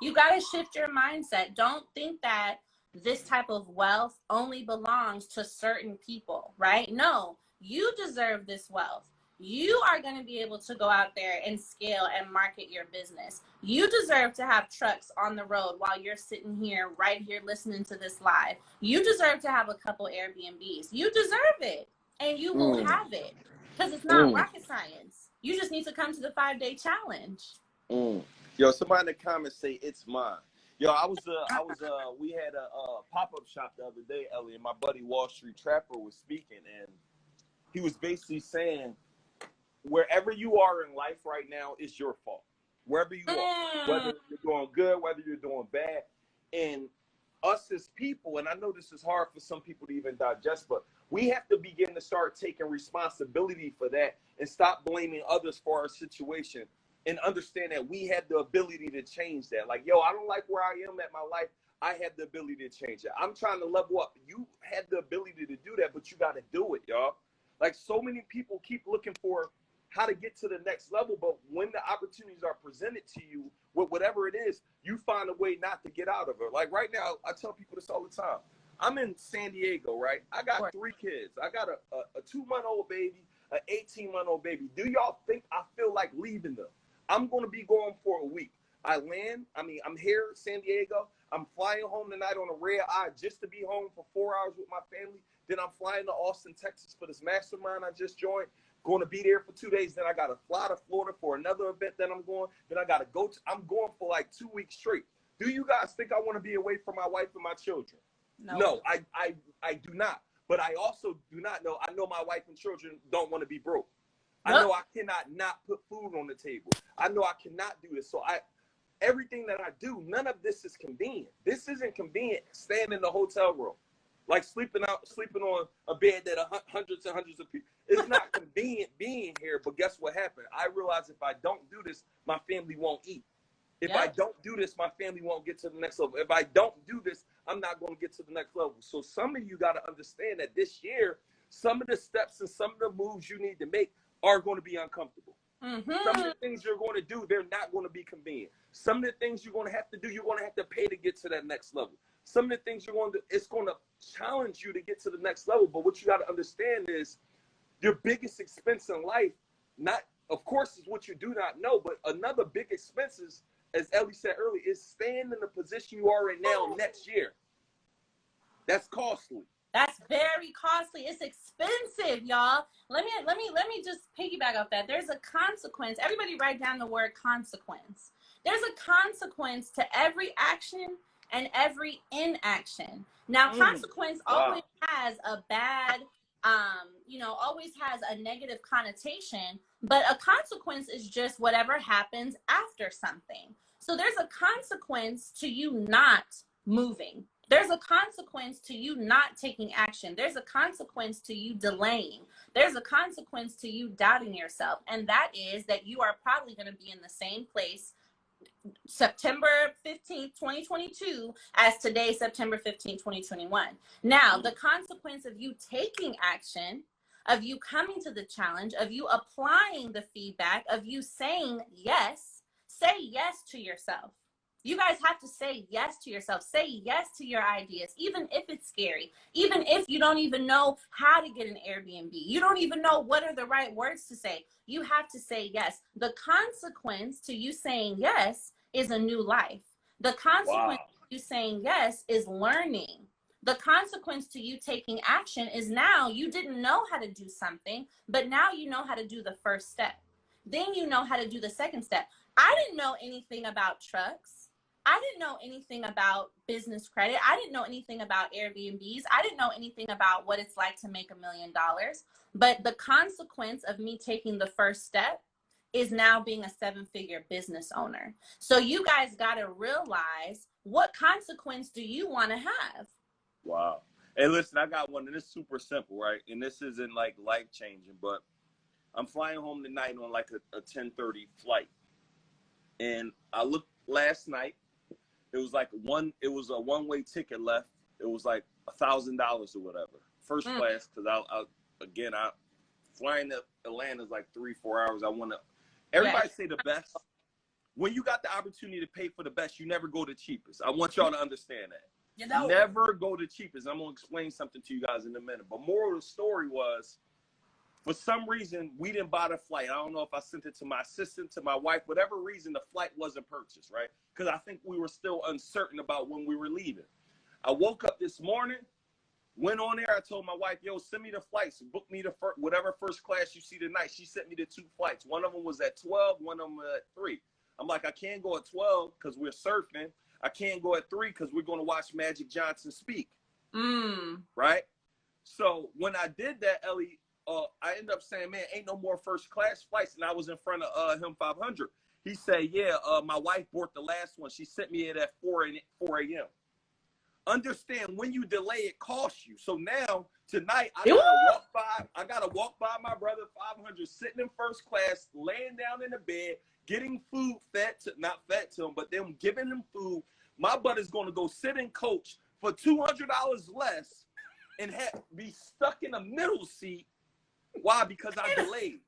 You got to shift your mindset. Don't think that this type of wealth only belongs to certain people, right? No, you deserve this wealth. You are going to be able to go out there and scale and market your business. You deserve to have trucks on the road while you're sitting here, right here, listening to this live. You deserve to have a couple Airbnbs. You deserve it, and you will have it, because it's not rocket science. You just need to come to the 5-day challenge. Yo, somebody in the comments say it's mine. Yo, we had a pop-up shop the other day, Ellie, and my buddy Wall Street Trapper was speaking, and he was basically saying, wherever you are in life right now is your fault. wherever you are, whether you're doing good, whether you're doing bad. And us as people, and I know this is hard for some people to even digest, but we have to begin to start taking responsibility for that and stop blaming others for our situation and understand that we have the ability to change that. Like, yo, I don't like where I am at my life. I have the ability to change it. I'm trying to level up. You had the ability to do that, but you got to do it, y'all. Like, so many people keep looking for how to get to the next level, but when the opportunities are presented to you with whatever it is, you find a way not to get out of it. Like right now, I tell people this all the time. I'm in San Diego, right? I got 3 kids. I got a 2-month-old baby, an 18-month-old baby. Do y'all think I feel like leaving them? I'm going to be going for a week. I'm here in San Diego. I'm flying home tonight on a red eye just to be home for 4 hours with my family. Then I'm flying to Austin, Texas for this mastermind I just joined. Going to be there for 2 days. Then I got to fly to Florida for another event that I'm going. Then I got to go. I'm going for like 2 weeks straight. Do you guys think I want to be away from my wife and my children? No, I do not. But I also do not know. I know my wife and children don't want to be broke. Nope. I know I cannot not put food on the table. I know I cannot do this. So everything that I do, none of this is convenient. This isn't convenient. Staying in the hotel room, like sleeping on a bed that hundreds and hundreds of people. It's not convenient being here. But guess what happened? I realized if I don't do this, my family won't eat. If I don't do this, my family won't get to the next level. If I don't do this, I'm not going to get to the next level. So some of you got to understand that this year, some of the steps and some of the moves you need to make are going to be uncomfortable. Mm-hmm. Some of the things you're going to do, they're not going to be convenient. Some of the things you're going to have to do, you're going to have to pay to get to that next level. Some of the things you're going to do, it's going to challenge you to get to the next level. But what you got to understand is your biggest expense in life, of course, is what you do not know, but another big expense is, as Ellie said earlier, is staying in the position you are in now next year. That's costly. That's very costly. It's expensive, y'all. Let me just piggyback off that. There's a consequence. Everybody write down the word consequence. There's a consequence to every action and every inaction. Now, consequence always has a bad, always has a negative connotation, but a consequence is just whatever happens after something. So there's a consequence to you not moving. There's a consequence to you not taking action. There's a consequence to you delaying. There's a consequence to you doubting yourself. And that is that you are probably going to be in the same place September 15th, 2022 as today, September 15th, 2021. Now, the consequence of you taking action, of you coming to the challenge, of you applying the feedback, of you saying yes, say yes to yourself. You guys have to say yes to yourself. Say yes to your ideas, even if it's scary, even if you don't even know how to get an Airbnb. You don't even know what are the right words to say. You have to say yes. The consequence to you saying yes is a new life. The consequence to you saying yes is learning. The consequence to you taking action is now you didn't know how to do something, but now you know how to do the first step. Then you know how to do the second step. I didn't know anything about trucks. I didn't know anything about business credit. I didn't know anything about Airbnbs. I didn't know anything about what it's like to make $1 million. But the consequence of me taking the first step is now being a 7-figure business owner. So you guys got to realize, what consequence do you want to have? Wow. Hey, listen, I got one, and it's super simple, right? And this isn't like life changing, but I'm flying home tonight on like a 10:30 flight. And I looked last night. It was like a one-way ticket left. It was like $1,000 or whatever. First class, because I flying to Atlanta is like 3-4 hours. Everybody say the best. When you got the opportunity to pay for the best, you never go to cheapest. I want y'all to understand that. Never go to cheapest. I'm going to explain something to you guys in a minute. But moral of the story was, for some reason, we didn't buy the flight. I don't know if I sent it to my assistant, to my wife, whatever reason, the flight wasn't purchased, right? Because I think we were still uncertain about when we were leaving. I woke up this morning, went on there. I told my wife, yo, send me the flights. Book me whatever first class you see tonight. She sent me the 2 flights. One of them was at 12, one of them at 3. I'm like, I can't go at 12 because we're surfing. I can't go at 3 because we're going to watch Magic Johnson speak. Right? So when I did that, Ellie, I ended up saying, man, ain't no more first class flights. And I was in front of him 500. He said, yeah, my wife bought the last one. She sent me it at 4 a.m. Understand, when you delay, it costs you. So now tonight I gotta walk by my brother 500 sitting in first class, laying down in the bed, getting food not fed to him, but then giving him food. My butt is gonna go sit and coach for $200 less and be stuck in a middle seat. Why? Because I delayed.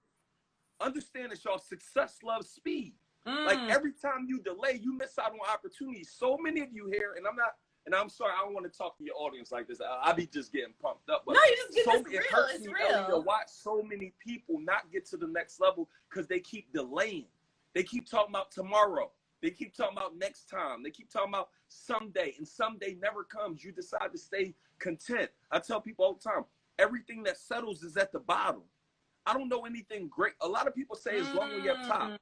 Understand that, y'all. Success loves speed. Like, every time you delay, you miss out on opportunities. So many of you here, and I'm sorry, I don't want to talk to your audience like this. I be just getting pumped up. But no, you just get this real. It hurts it's me, real. Ellie, to watch so many people not get to the next level because they keep delaying. They keep talking about tomorrow. They keep talking about next time. They keep talking about someday, and someday never comes. You decide to stay content. I tell people all the time, everything that settles is at the bottom. I don't know anything great. A lot of people say it's lonely up top.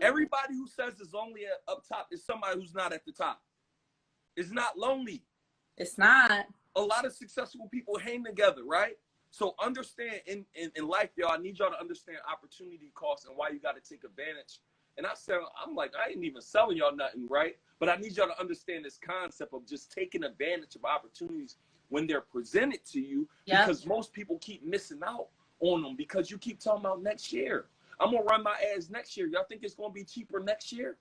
Everybody who says it's lonely up top is somebody who's not at the top. It's not lonely. It's not. A lot of successful people hang together, right? So understand in life, y'all, I need y'all to understand opportunity costs and why you got to take advantage. And I'm like, I ain't even selling y'all nothing, right? But I need y'all to understand this concept of just taking advantage of opportunities when they're presented to you, because most people keep missing out on them because you keep talking about next year. I'm going to run my ads next year. Y'all think it's going to be cheaper next year?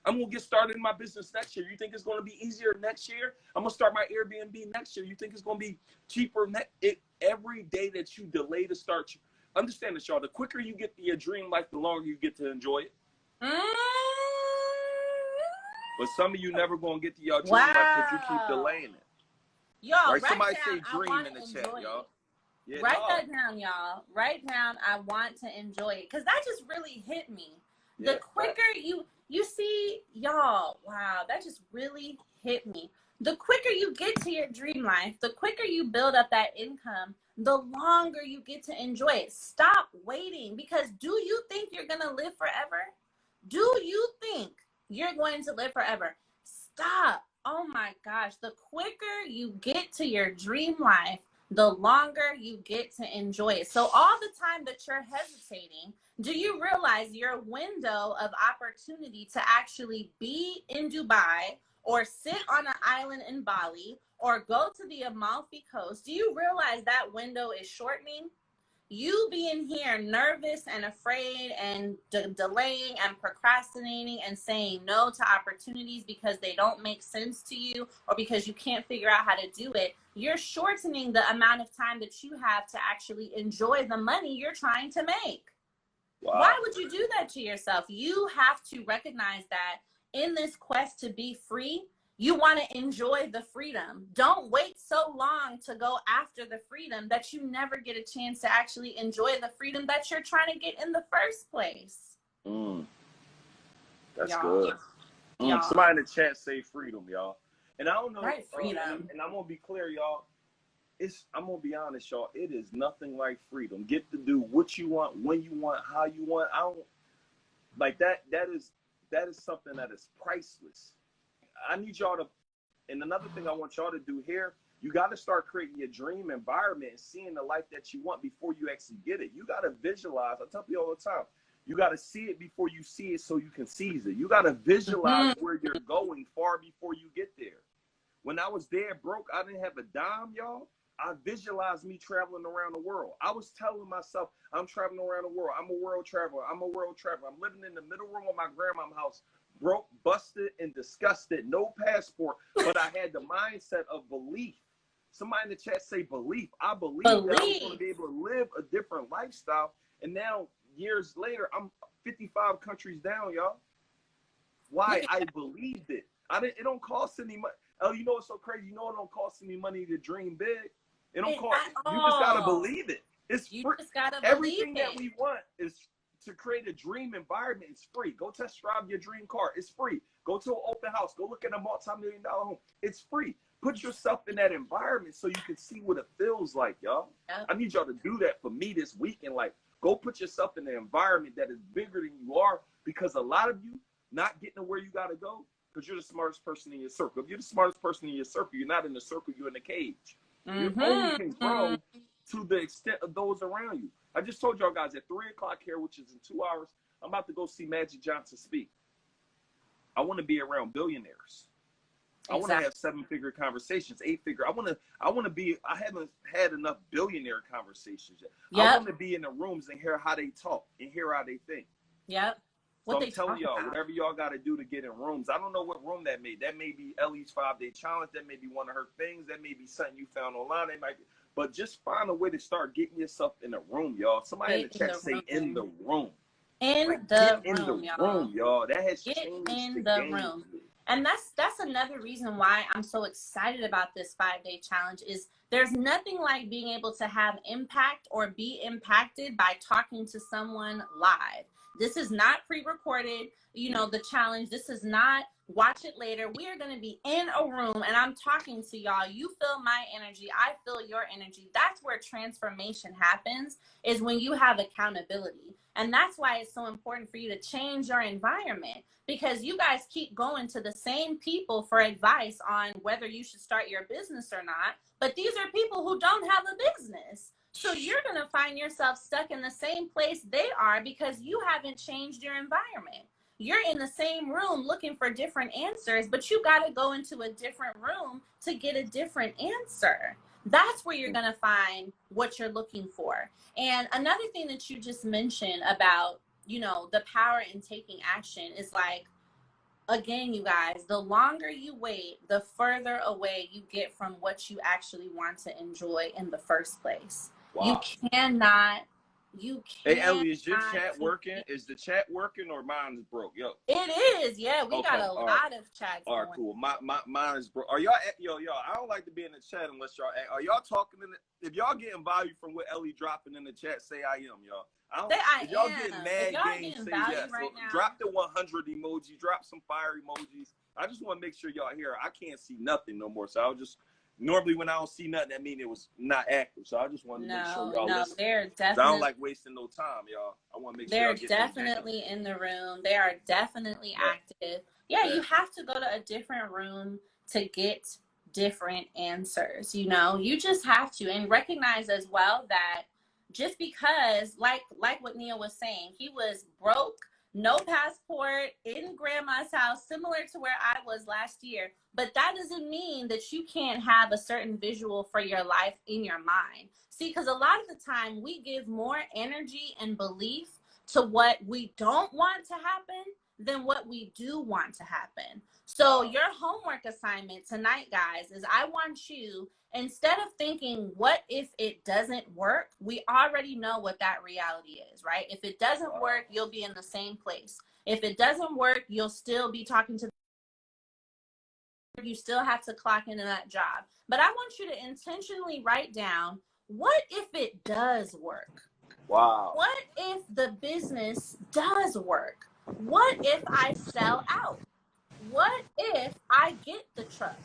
I'm going to get started in my business next year. You think it's going to be easier next year? I'm going to start my Airbnb next year. You think it's going to be cheaper? Every day that you delay to start, understand this, y'all. The quicker you get to your dream life, the longer you get to enjoy it. But some of you never going to get to your dream life because you keep delaying it. Y'all, right? Somebody down, say dream in the chat, y'all. Yeah, write that down, y'all. Write down, I want to enjoy it. Because that just really hit me. The quicker you see, y'all, wow, that just really hit me. The quicker you get to your dream life, the quicker you build up that income, the longer you get to enjoy it. Stop waiting, because do you think you're going to live forever? Do you think you're going to live forever? Stop. Oh my gosh. The quicker you get to your dream life, the longer you get to enjoy it. So all the time that you're hesitating, do you realize your window of opportunity to actually be in Dubai or sit on an island in Bali or go to the Amalfi Coast, do you realize that window is shortening? You being here nervous and afraid and delaying and procrastinating and saying no to opportunities because they don't make sense to you or because you can't figure out how to do it, you're shortening the amount of time that you have to actually enjoy the money you're trying to make. Wow. Why would you do that to yourself? You have to recognize that in this quest to be free, you want to enjoy the freedom. Don't wait so long to go after the freedom that you never get a chance to actually enjoy the freedom that you're trying to get in the first place. That's y'all. Good. Somebody in the chat say freedom, y'all. And I don't know. Right, freedom. And I'm going to be clear, y'all. I'm going to be honest, y'all. It is nothing like freedom. Get to do what you want, when you want, how you want. I don't like that. That is something that is priceless. I need y'all to, and another thing I want y'all to do here, you got to start creating your dream environment and seeing the life that you want before you actually get it. You got to visualize. I tell people all the time, you got to see it before you see it so you can seize it. You got to visualize where you're going far before you get there. When I was there broke, I didn't have a dime, y'all. I visualized me traveling around the world. I was telling myself, I'm traveling around the world. I'm a world traveler. I'm a world traveler. I'm living in the middle room of my grandma's house. Broke, busted, and disgusted, no passport, but I had the mindset of belief. Somebody in the chat say belief. I believe that I was going to be able to live a different lifestyle. And now, years later, I'm 55 countries down, y'all. Why? I believed it. It don't cost any money. Oh, you know what's so crazy? You know it don't cost any money to dream big. It don't cost. You just gotta believe it. It's free. Just gotta Everything that we want is to create a dream environment. It's free. Go test drive your dream car. It's free. Go to an open house. Go look at a multi-million-dollar home. It's free. Put yourself in that environment so you can see what it feels like, y'all. Yeah. I need y'all to do that for me this weekend. Like, go put yourself in an environment that is bigger than you are, because a lot of you not getting to where you got to go because you're the smartest person in your circle. If you're the smartest person in your circle, you're not in the circle, you're in the cage. You only can grow to the extent of those around you. I just told y'all guys at 3 o'clock here, which is in 2 hours, I'm about to go see Magic Johnson speak. I want to be around billionaires. I want to have 7-figure conversations, 8-figure. I want to be. I haven't had enough billionaire conversations yet. Yep. I want to be in the rooms and hear how they talk and hear how they think. Yep. So I'm telling y'all, whatever y'all got to do to get in rooms. I don't know what room that may. That may be Ellie's 5-day challenge. That may be one of her things. That may be something you found online. They might be, but just find a way to start getting yourself in the room, y'all. Somebody in the chat say in the room. In the room, y'all. That has changed the game. Room. And that's another reason why I'm so excited about this 5-day challenge is there's nothing like being able to have impact or be impacted by talking to someone live. This is not pre-recorded, the challenge. This is not watch it later. We are going to be in a room and I'm talking to y'all. You feel my energy. I feel your energy. That's where transformation happens, is when you have accountability. And that's why it's so important for you to change your environment, because you guys keep going to the same people for advice on whether you should start your business or not. But these are people who don't have a business. So you're going to find yourself stuck in the same place they are because you haven't changed your environment. You're in the same room looking for different answers, but you got to go into a different room to get a different answer. That's where you're going to find what you're looking for. And another thing that you just mentioned about, the power in taking action is like, again, you guys, the longer you wait, the further away you get from what you actually want to enjoy in the first place. Wow. You cannot. Hey, Ellie, is your chat working? Is the chat working or mine is broke? Yo. It is, yeah. We got a lot of chats. All right, cool. Mine is broke. Are y'all yo? I don't like to be in the chat unless y'all. Are y'all talking in the? If y'all getting value from what Ellie dropping in the chat, say I am, y'all. If y'all getting mad game, say yes. Right now. Drop the 100 emoji. Drop some fire emojis. I just want to make sure y'all hear. I can't see nothing no more, so I'll just. Normally, when I don't see nothing, that means it was not active. So I just want to make sure y'all listen. They're definitely. I don't like wasting no time, y'all. I want to make sure they're definitely in the room. They are definitely active. Yeah, you have to go to a different room to get different answers. You just have to, and recognize as well that just because, like what Nia was saying, he was broke, no passport, in grandma's house, similar to where I was last year. But that doesn't mean that you can't have a certain visual for your life in your mind. See, because a lot of the time we give more energy and belief to what we don't want to happen than what we do want to happen. So your homework assignment tonight, guys, is I want you, instead of thinking, what if it doesn't work? We already know what that reality is, right? If it doesn't work, you'll be in the same place. If it doesn't work, you'll still be talking to you still have to clock into that job. But I want you to intentionally write down, what if it does work? Wow. What if the business does work? What if I sell out? What if I get the truck?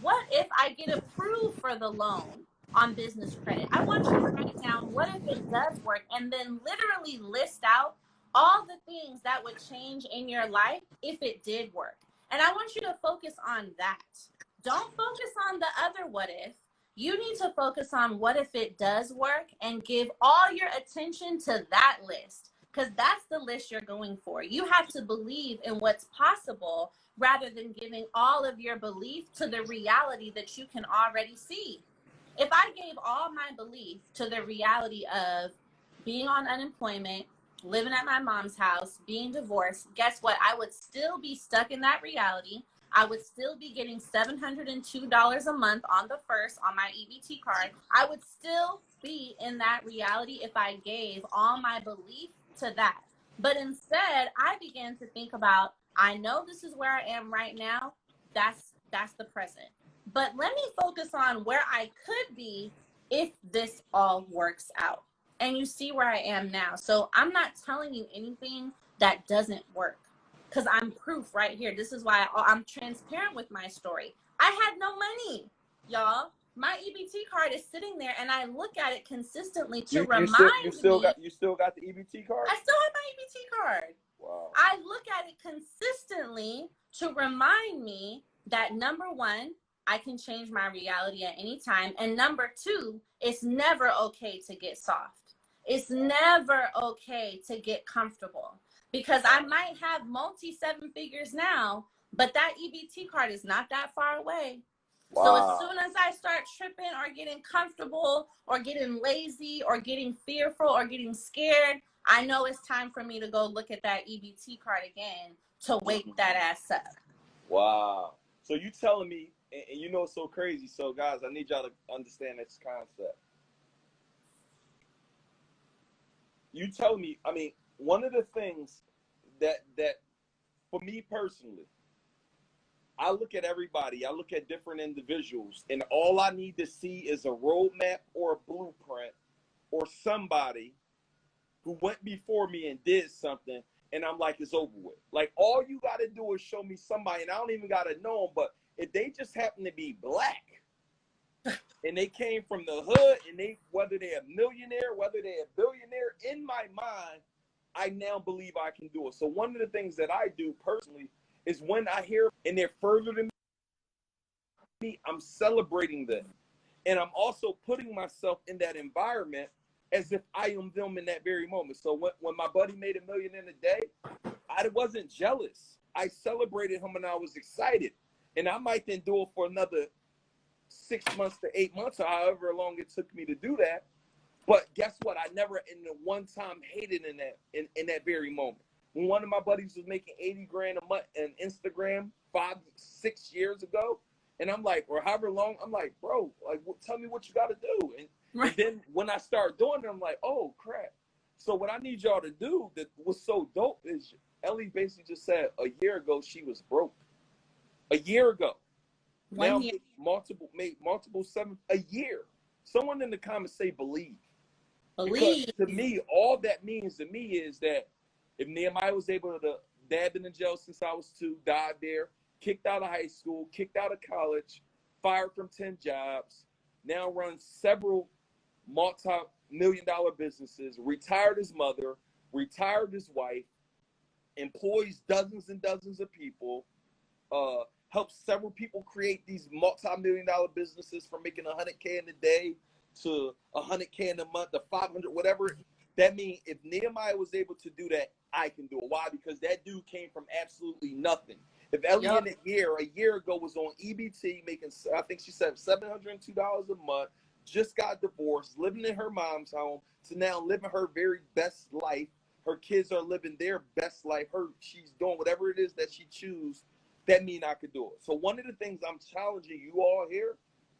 What if I get approved for the loan on business credit? I want you to write down, what if it does work? And then literally list out all the things that would change in your life if it did work. And I want you to focus on that. Don't focus on the other what if. You need to focus on what if it does work and give all your attention to that list, because that's the list you're going for. You have to believe in what's possible rather than giving all of your belief to the reality that you can already see. If I gave all my belief to the reality of being on unemployment, living at my mom's house, being divorced, guess what? I would still be stuck in that reality. I would still be getting $702 a month on the first on my EBT card. I would still be in that reality if I gave all my belief to that. But instead, I began to think about, I know this is where I am right now. That's the present. But let me focus on where I could be if this all works out. And you see where I am now. So I'm not telling you anything that doesn't work, because I'm proof right here. This is why I'm transparent with my story. I had no money, y'all. My EBT card is sitting there, and I look at it consistently to remind me. You still got the EBT card? I still have my EBT card. Wow. I look at it consistently to remind me that, number one, I can change my reality at any time. And number two, it's never okay to get soft. It's never okay to get comfortable. because I might have multi 7 figures now, but that EBT card is not that far away. Wow. So as soon as I start tripping or getting comfortable or getting lazy or getting fearful or getting scared, I know it's time for me to go look at that EBT card again to wake that ass up. Wow. So you telling me, and you know it's so crazy. So guys, I need y'all to understand this concept. You tell me, I mean, one of the things that for me personally, I look at everybody, I look at different individuals, and all I need to see is a roadmap or a blueprint or somebody who went before me and did something, and I'm like, it's over with. Like, all you got to do is show me somebody, and I don't even got to know them, but if they just happen to be black, and they came from the hood, and whether they're a millionaire, whether they're a billionaire, in my mind, I now believe I can do it. So one of the things that I do personally is when I hear and they're further than me, I'm celebrating them. And I'm also putting myself in that environment as if I am them in that very moment. So when my buddy made $1 million in a day, I wasn't jealous. I celebrated him and I was excited. And I might then do it for another 6 months to 8 months, or however long it took me to do that. But guess what? I never in the one time hated in that very moment. When one of my buddies was making 80 grand a month on Instagram 5-6 years ago, and I'm like, or however long, I'm like, bro, like, tell me what you got to do. And then when I start doing it, I'm like, oh crap. So what I need y'all to do that was so dope is Ellie basically just said a year ago she was broke. A year ago. Now made multiple 7 a year. Someone in the comments say believe. Because to me, all that means to me is that if Nehemiah was able to, dad been in jail since I was 2, died there, kicked out of high school, kicked out of college, fired from 10 jobs, now runs several multi-million-dollar businesses, retired his mother, retired his wife, employs dozens and dozens of people, helps several people create these multi-million-dollar businesses from making $100K in a day to $100K in a month to 500, whatever. That means if Nehemiah was able to do that, I can do it. Why? Because that dude came from absolutely nothing. If Ellie in a year ago was on EBT making, I think she said $702 a month, just got divorced, living in her mom's home, to now living her very best life. Her kids are living their best life. She's doing whatever it is that she chooses. That means I could do it. So one of the things I'm challenging you all here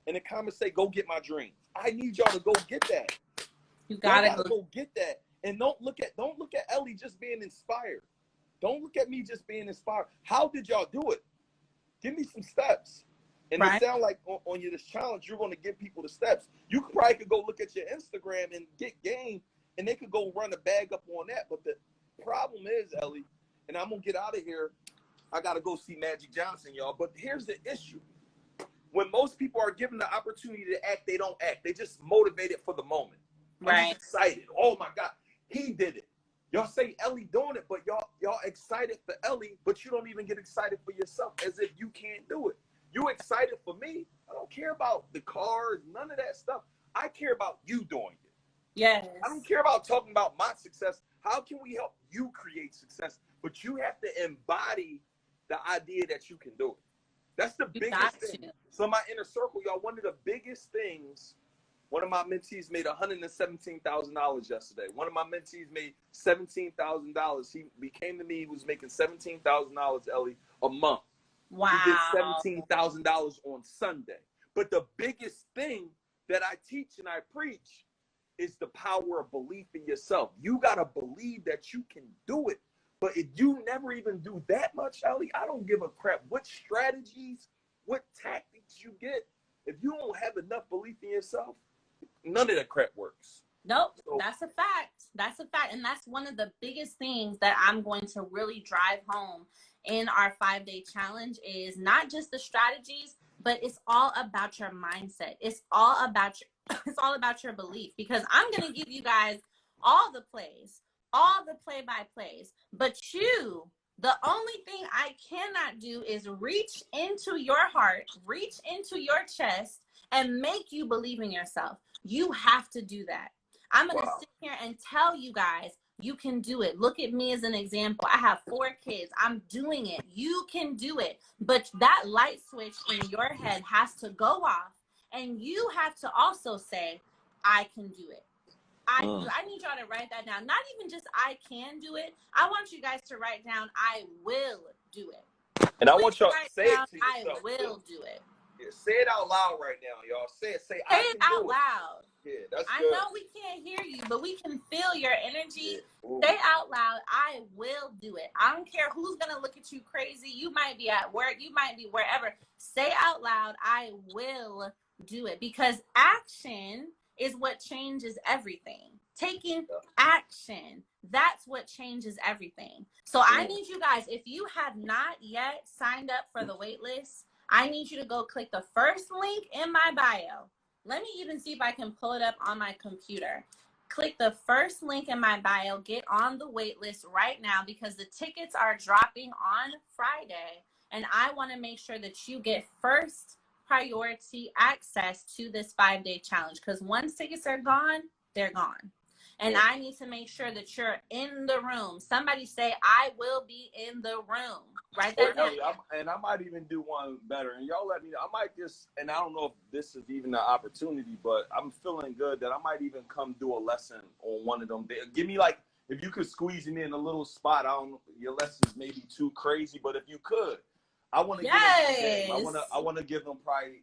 in the comments, say, go get my dreams. I need y'all to go get that. You gotta go get that. And don't look at Ellie just being inspired. Don't look at me just being inspired. How did y'all do it? Give me some steps. And it sounds like on this challenge, you're going to give people the steps. You probably could go look at your Instagram and get game, and they could go run a bag up on that. But the problem is, Ellie, and I'm going to get out of here. I got to go see Magic Johnson, y'all. But here's the issue. When most people are given the opportunity to act, they don't act. They just motivated for the moment. I'm just excited. Oh, my God. He did it. Y'all say Ellie doing it, but y'all excited for Ellie, but you don't even get excited for yourself as if you can't do it. You excited for me. I don't care about the cars, none of that stuff. I care about you doing it. Yes. I don't care about talking about my success. How can we help you create success? But you have to embody the idea that you can do it. That's the biggest thing. So my inner circle, y'all, one of the biggest things, one of my mentees made $117,000 yesterday. One of my mentees made $17,000. He came to me, he was making $17,000, Ellie, a month. Wow. He did $17,000 on Sunday. But the biggest thing that I teach and I preach is the power of belief in yourself. You got to believe that you can do it. But if you never even do that much, Ellie, I don't give a crap what strategies, what tactics you get. If you don't have enough belief in yourself, none of that crap works. Nope, so, that's a fact. That's a fact. And that's one of the biggest things that I'm going to really drive home in our 5-day challenge is not just the strategies, but it's all about your mindset. It's all about your belief, because I'm going to give you guys all the plays, all the play-by-plays, but the only thing I cannot do is reach into your heart, reach into your chest, and make you believe in yourself. You have to do that. I'm going to sit here and tell you guys, You can do it. Look at me as an example. I have 4 kids. I'm doing it. You can do it. But that light switch in your head has to go off. And you have to also say, I can do it. I need y'all to write that down. Not even just I can do it. I want you guys to write down, I will do it. And I want y'all to say it to I yourself. will do it. Yeah, say it out loud right now, y'all. Say I Say can it out do loud. Yeah, that's I good. know we can't hear you, but we can feel your energy. Yeah. Say out loud, I will do it. I don't care who's going to look at you crazy. You might be at work. You might be wherever. Say out loud, I will do it. Because action is what changes everything. Taking action, that's what changes everything. So I need you guys, if you have not yet signed up for the wait list, I need you to go click the first link in my bio. Let me even see if I can pull it up on my computer. Click the first link in my bio. Get on the wait list right now because the tickets are dropping on Friday. And I want to make sure that you get first priority access to this 5-day challenge. Because once tickets are gone, they're gone. And I need to make sure that you're in the room. Somebody say, I will be in the room. Right there. And I might even do one better. And y'all let me know. I might just, and I don't know if this is even an opportunity, but I'm feeling good that I might even come do a lesson on one of them. Give me like, if you could squeeze me in a little spot. I don't know, your lessons may be too crazy, but if you could, I want to give them I want to give them probably,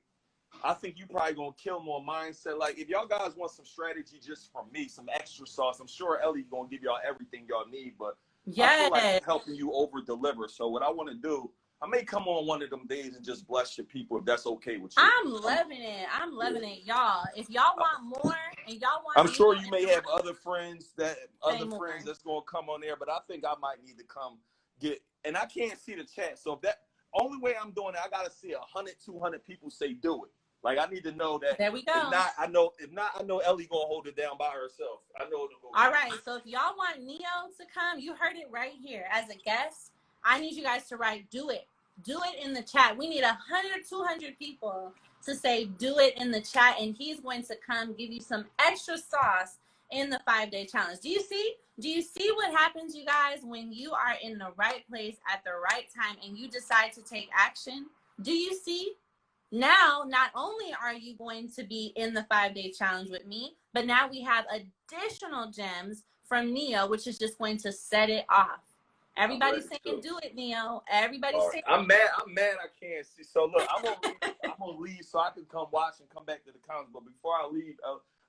I think you probably gonna kill them on mindset. Like if y'all guys want some strategy just from me, some extra sauce, I'm sure Ellie gonna give y'all everything y'all need, but I feel like helping you over deliver. So what I want to do, I may come on one of them days and just bless your people if that's okay with you. I'm loving it. I'm loving it, y'all. If y'all want more and y'all want, I'm sure you may have other friends that's gonna come on there, but I think I might need to come get. And I can't see the chat, so if that only way I'm doing it, I gotta see 100, 200 people say do it. Like I need to know that. There we go. If not, I know Ellie gonna hold it down by herself. I know it'll go. All right. So if y'all want Neo to come, you heard it right here. As a guest, I need you guys to write do it. Do it in the chat. We need 100, 200 people to say do it in the chat, and he's going to come give you some extra sauce in the 5-day challenge. Do you see? Do you see what happens, you guys, when you are in the right place at the right time and you decide to take action? Do you see? Now, not only are you going to be in the 5-day challenge with me, but now we have additional gems from Neo, which is just going to set it off. Everybody's saying, do it, Neo. Everybody's saying. I'm mad I can't see. So look, I'm gonna leave so I can come watch and come back to the comments. But before I leave,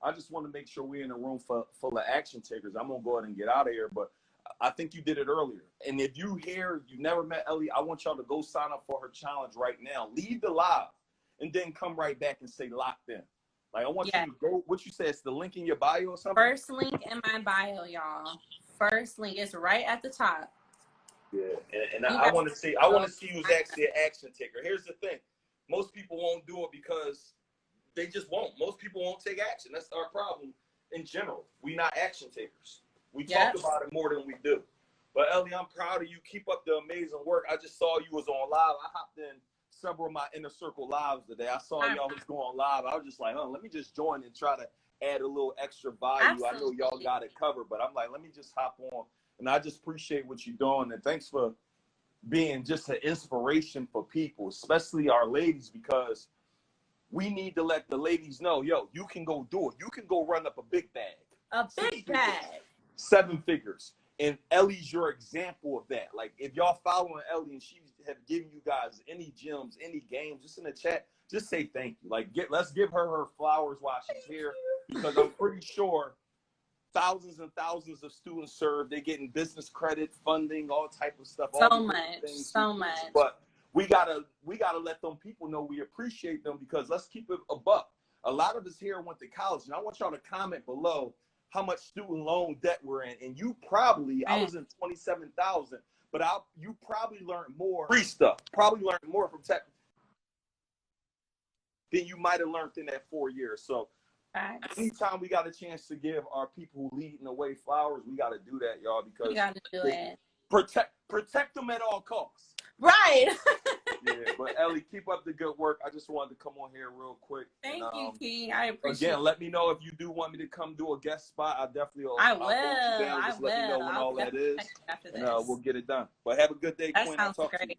I just want to make sure we're in a room full of action takers. I'm gonna go ahead and get out of here, but I think you did it earlier. And if you never met Ellie, I want y'all to go sign up for her challenge right now. Leave the live and then come right back and say locked in. Like I want you to go, what you said, it's the link in your bio or something? First link in my bio, y'all. First link is right at the top. Yeah, and I want to see who's actually an action taker. Here's the thing. Most people won't do it because they just won't. Most people won't take action. That's our problem in general. We're not action takers. We talk about it more than we do. But Ellie, I'm proud of you. Keep up the amazing work. I just saw you was on live. I hopped in several of my Inner Circle lives today. I saw y'all was going live. I was just like, let me just join and try to add a little extra value. Absolutely. I know y'all got it covered, but I'm like, let me just hop on. And I just appreciate what you're doing. And thanks for being just an inspiration for people, especially our ladies, because we need to let the ladies know, yo, you can go do it. You can go run up a big bag. A big bag. 7 figures. And Ellie's your example of that. Like, if y'all following Ellie and she have given you guys any gems, any games, just in the chat, just say thank you. Like, let's give her flowers while she's here, because I'm pretty sure thousands and thousands of students served. They're getting business credit, funding, all type of stuff. So much. But we gotta let them people know we appreciate them, because let's keep it a buck. A lot of us here went to college, and I want y'all to comment below how much student loan debt we're in. And you probably, I was in 27,000, but you probably learned more free stuff. Probably learned more from tech than you might have learned in that 4 years. So anytime we got a chance to give our people who leading the way flowers, we got to do that, y'all, because we got to do it. Protect them at all costs. Right. Yeah, but Ellie, keep up the good work. I just wanted to come on here real quick. Thank you, King. I appreciate Again, it. let me know if you do want me to come do a guest spot. I'll I'll hold you down. Just let me know when all that is, after and this. we'll get it done. But have a good day, That Quinn. I'll sounds talk to great. you.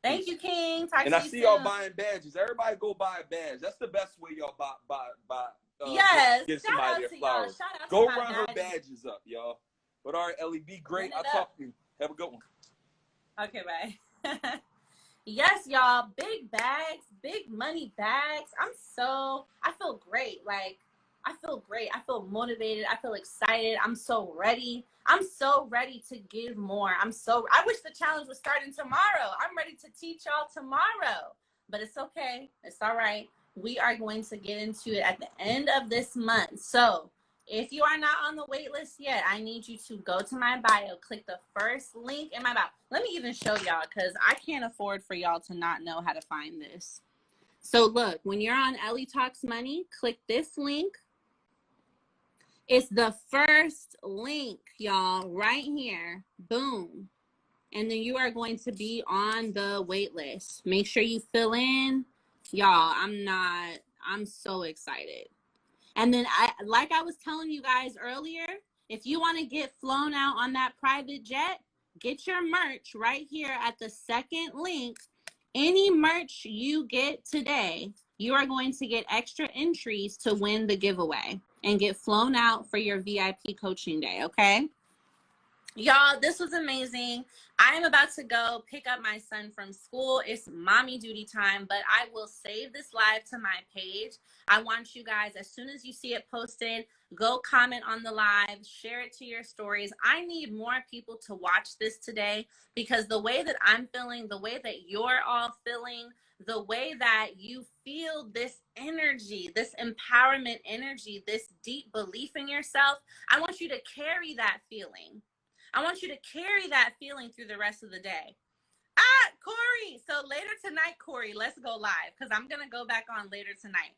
Thank you, King. Talk and to I you see soon. y'all buying badges. Everybody go buy a badge. That's the best way y'all yes. get somebody their flowers. Go run her badges up, y'all. But all right, Ellie, be great. I'll talk to you. Have a good one. Okay, bye. Yes, y'all, big bags, big money bags. I feel great. Like, I feel great. I feel motivated. I feel excited. I'm so ready. I'm so ready to give more. I wish the challenge was starting tomorrow. I'm ready to teach y'all tomorrow, but it's okay. It's all right. We are going to get into it at the end of this month. So if you are not on the wait list yet, I need you to go to my bio, click the first link in my bio. Let me even show y'all, because I can't afford for y'all to not know how to find this. So look, when you're on Ellie Talks Money, click this link. It's the first link, y'all, right here. Boom. And then you are going to be on the wait list. Make sure you fill in. Y'all, I'm so excited. And then like I was telling you guys earlier, if you want to get flown out on that private jet, get your merch right here at the second link. Any merch you get today, you are going to get extra entries to win the giveaway and get flown out for your VIP coaching day, okay? Y'all, this was amazing. I am about to go pick up my son from school. It's mommy duty time, but I will save this live to my page. I want you guys, as soon as you see it posted, go comment on the live, share it to your stories. I need more people to watch this today, because the way that I'm feeling, the way that you're all feeling, the way that you feel this energy, this empowerment energy, this deep belief in yourself, I want you to carry that feeling. I want you to carry that feeling through the rest of the day. Corey. So later tonight, Corey, let's go live, because I'm going to go back on later tonight.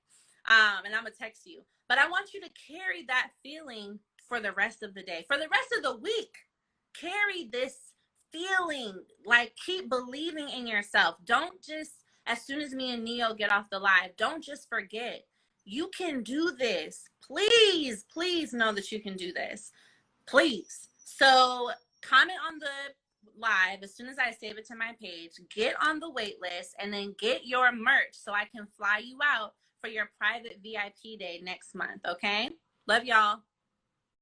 And I'm going to text you. But I want you to carry that feeling for the rest of the day. For the rest of the week, carry this feeling. Like, keep believing in yourself. Don't just, as soon as me and Neo get off the live, don't just forget. You can do this. Please, please know that you can do this. Please. So comment on the live as soon as I save it to my page, get on the wait list, and then get your merch so I can fly you out for your private VIP day next month, okay? Love y'all.